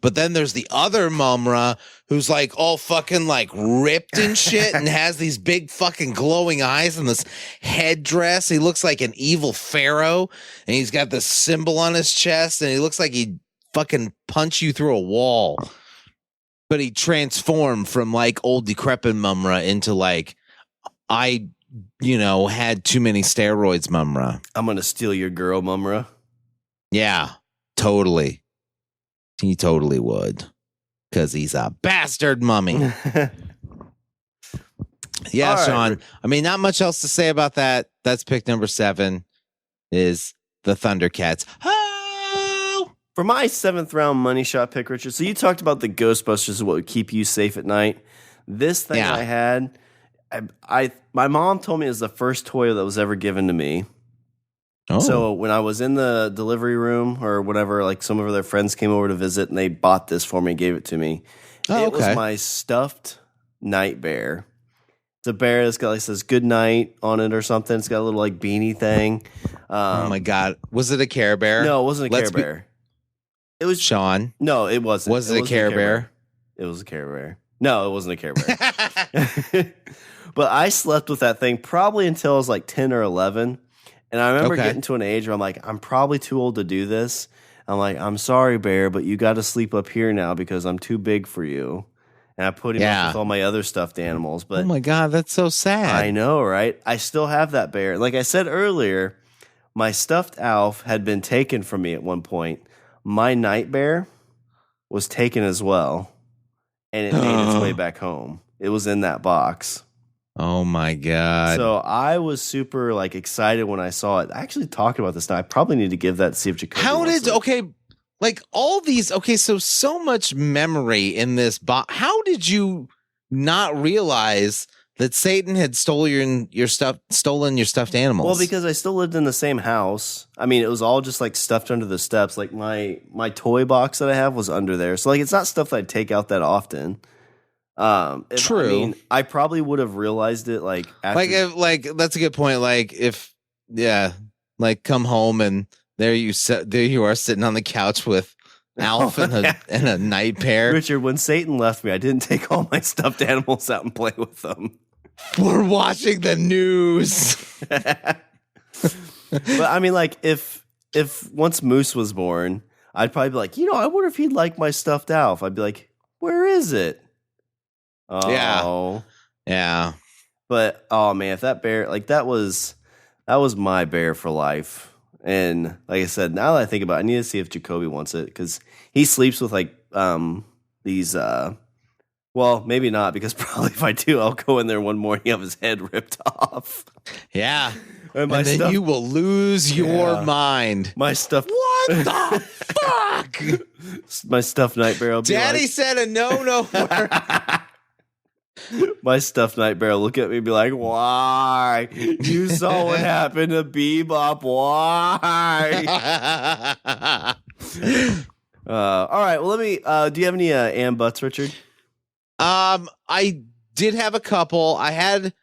S2: But then there's the other Mumra who's like all fucking like ripped and shit and has these big fucking glowing eyes and this headdress. He looks like an evil pharaoh, and he's got this symbol on his chest, and he looks like he'd fucking punch you through a wall. But he transformed from like old decrepit Mumra into like, I had too many steroids Mumra.
S1: I'm going to steal your girl Mumra.
S2: Yeah, totally. He totally would, because he's a bastard mummy. Yeah, all Shawn. Right. I mean, not much else to say about that. That's pick number 7 is the Thundercats. Oh!
S1: For my 7th round money shot pick, Richard, so you talked about the Ghostbusters is what would keep you safe at night. This thing I had, my mom told me it was the first toy that was ever given to me. Oh. So when I was in the delivery room or whatever, like some of their friends came over to visit and they bought this for me and gave it to me. It was my stuffed night bear. It's a bear that's got like says good night on it or something. It's got a little like beanie thing.
S2: Oh my God. Was it a Care Bear?
S1: No, it wasn't a Care Bear. It was
S2: Shawn.
S1: No, it wasn't.
S2: Was it a Care Bear?
S1: It was a Care Bear. No, it wasn't a Care Bear. But I slept with that thing probably until I was like 10 or 11. And I remember getting to an age where I'm like, I'm probably too old to do this. I'm like, I'm sorry, Bear, but you got to sleep up here now because I'm too big for you. And I put him up with all my other stuffed animals. But
S2: oh my God, that's so sad.
S1: I know, right? I still have that bear. Like I said earlier, my stuffed Alf had been taken from me at one point. My night bear was taken as well. And it made its way back home. It was in that box.
S2: Oh my God.
S1: So I was super like excited when I saw it. I actually talked about this now. I probably need to give that to see if Jacoby
S2: like all these, so much memory in this box. How did you not realize that Satan had stolen your stuffed animals?
S1: Well, because I still lived in the same house. I mean, it was all just like stuffed under the steps. Like my toy box that I have was under there. So like it's not stuff that I'd take out that often.
S2: True.
S1: I mean, I probably would have realized it like after.
S2: Like that's a good point. Like if come home and there you are sitting on the couch with Alf and a night bear.
S1: Richard, when Satan left me, I didn't take all my stuffed animals out and play with them.
S2: We're watching the news.
S1: But I mean, like if once Moose was born, I'd probably be like, I wonder if he'd like my stuffed Alf. I'd be like, where is it? Oh
S2: yeah.
S1: But oh man, if that bear, like that was my bear for life. And like I said, now that I think about it, I need to see if Jacoby wants it because he sleeps with like these. Well, maybe not because probably if I do, I'll go in there one morning, have his head ripped off.
S2: Yeah,
S1: and
S2: then you will lose your mind.
S1: My stuff.
S2: What the fuck?
S1: My stuffed night bear.
S2: Daddy said a no.
S1: My stuffed night bear will look at me and be like, why? You saw what happened to Bebop. Why? All right. Well, let me. Do you have any and buts, Richard?
S2: I did have a couple. I had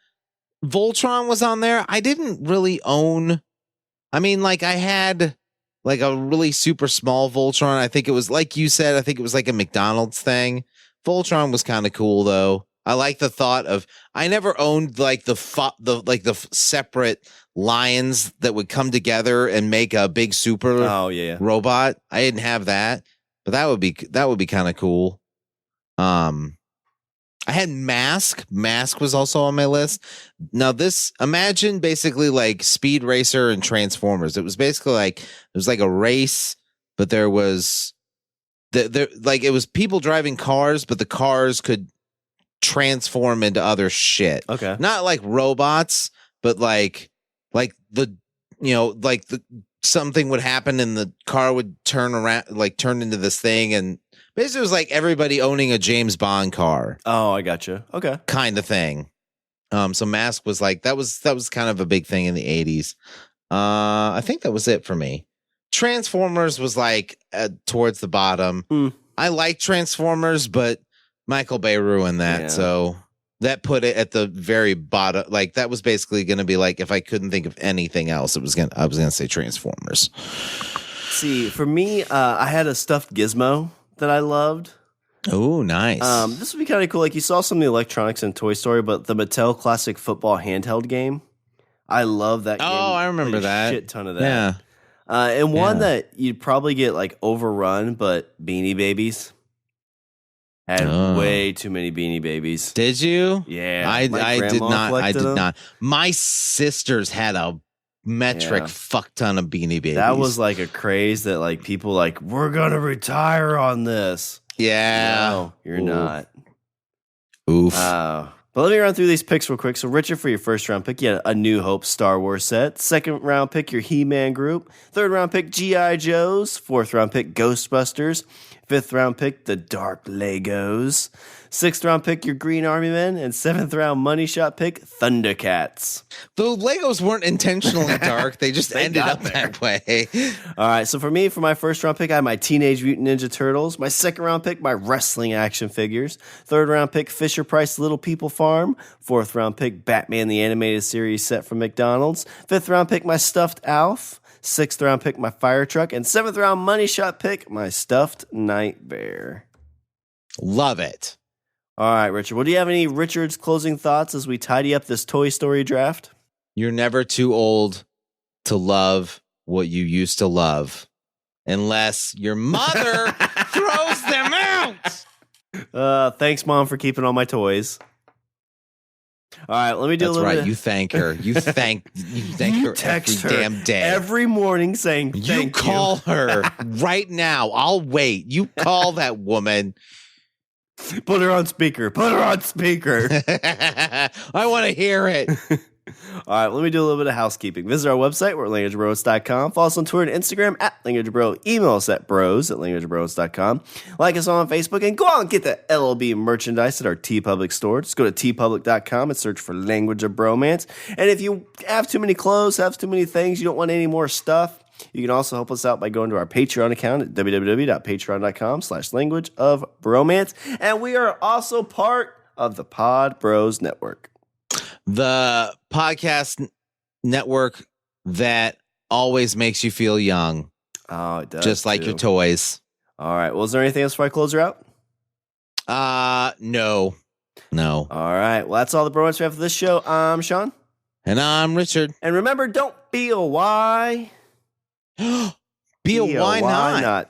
S2: Voltron was on there. I didn't really own. I mean, like I had like a really super small Voltron. I think it was like you said. I think it was like a McDonald's thing. Voltron was kind of cool though. I like the thought of. I never owned like the separate lions that would come together and make a big super robot. I didn't have that, but that would be kind of cool. I had Mask. Mask was also on my list. Now imagine basically like Speed Racer and Transformers. It was basically like a race, but there was like it was people driving cars, but the cars could transform into other shit.
S1: Okay.
S2: Not like robots, but like the something would happen and the car would turn around, like turn into this thing, and basically it was like everybody owning a James Bond car.
S1: Oh, I gotcha. Okay.
S2: Kind of thing. So Mask was like that was kind of a big thing in the 80s. I think that was it for me. Transformers was like towards the bottom. I like Transformers, but Michael Bay ruined that. Yeah. So that put it at the very bottom. Like that was basically going to be like, if I couldn't think of anything else, I was going to say Transformers.
S1: See, for me, I had a stuffed Gizmo that I loved.
S2: Oh, nice.
S1: This would be kind of cool. Like you saw some of the electronics in Toy Story, but the Mattel Classic Football handheld game. I love that game.
S2: Oh, I remember that.
S1: Shit ton of that. Yeah. And one that you'd probably get like overrun, but Beanie Babies. Had way too many Beanie Babies.
S2: Did you?
S1: Yeah.
S2: I did not. I did not. My sisters had a metric fuck ton of Beanie Babies.
S1: That was like a craze that like people like, we're going to retire on this.
S2: Yeah.
S1: No, you're not.
S2: Oof.
S1: But let me run through these picks real quick. So, Richard, for your first round pick, you had a New Hope Star Wars set. Second round pick, your He-Man group. Third round pick, G.I. Joes. Fourth round pick, Ghostbusters. Fifth round pick, the Dark Legos. Sixth round pick, your Green Army Men. And seventh round money shot pick, Thundercats.
S2: The Legos weren't intentionally dark. They just ended up that way.
S1: All right. So for me, for my first round pick, I had my Teenage Mutant Ninja Turtles. My second round pick, my wrestling action figures. Third round pick, Fisher Price Little People Farm. Fourth round pick, Batman the Animated Series set from McDonald's. Fifth round pick, my stuffed Alf. Sixth round pick, my fire truck. And seventh round money shot pick, my stuffed night bear.
S2: Love it.
S1: All right, Richard. Well, do you have any Richard's closing thoughts as we tidy up this Toy Story draft?
S2: You're never too old to love what you used to love, unless your mother throws them out.
S1: Thanks, Mom, for keeping all my toys. All right, let me do a little bit.
S2: You thank her. You thank her every damn day.
S1: Every morning saying thank you.
S2: You call her right now. I'll wait. You call that woman.
S1: Put her on speaker. Put her on speaker.
S2: I want to hear it.
S1: All right, let me do a little bit of housekeeping. Visit our website, we're at languagebros.com. Follow us on Twitter and Instagram at languagebro. Email us at bros@languagebros.com. Like us on Facebook and go out and get the LOB merchandise at our TeePublic store. Just go to teepublic.com and search for Language of Bromance. And if you have too many clothes, have too many things, you don't want any more stuff, you can also help us out by going to our Patreon account at www.patreon.com/languageofbromance. And we are also part of the Pod Bros Network.
S2: The podcast network that always makes you feel young.
S1: Oh, it does.
S2: Just like your toys.
S1: All right. Well, is there anything else before I close her out?
S2: No.
S1: All right. Well, that's all the bromance we have for this show. I'm Shawn.
S2: And I'm Richard.
S1: And remember, don't be a why.
S2: Be a why not?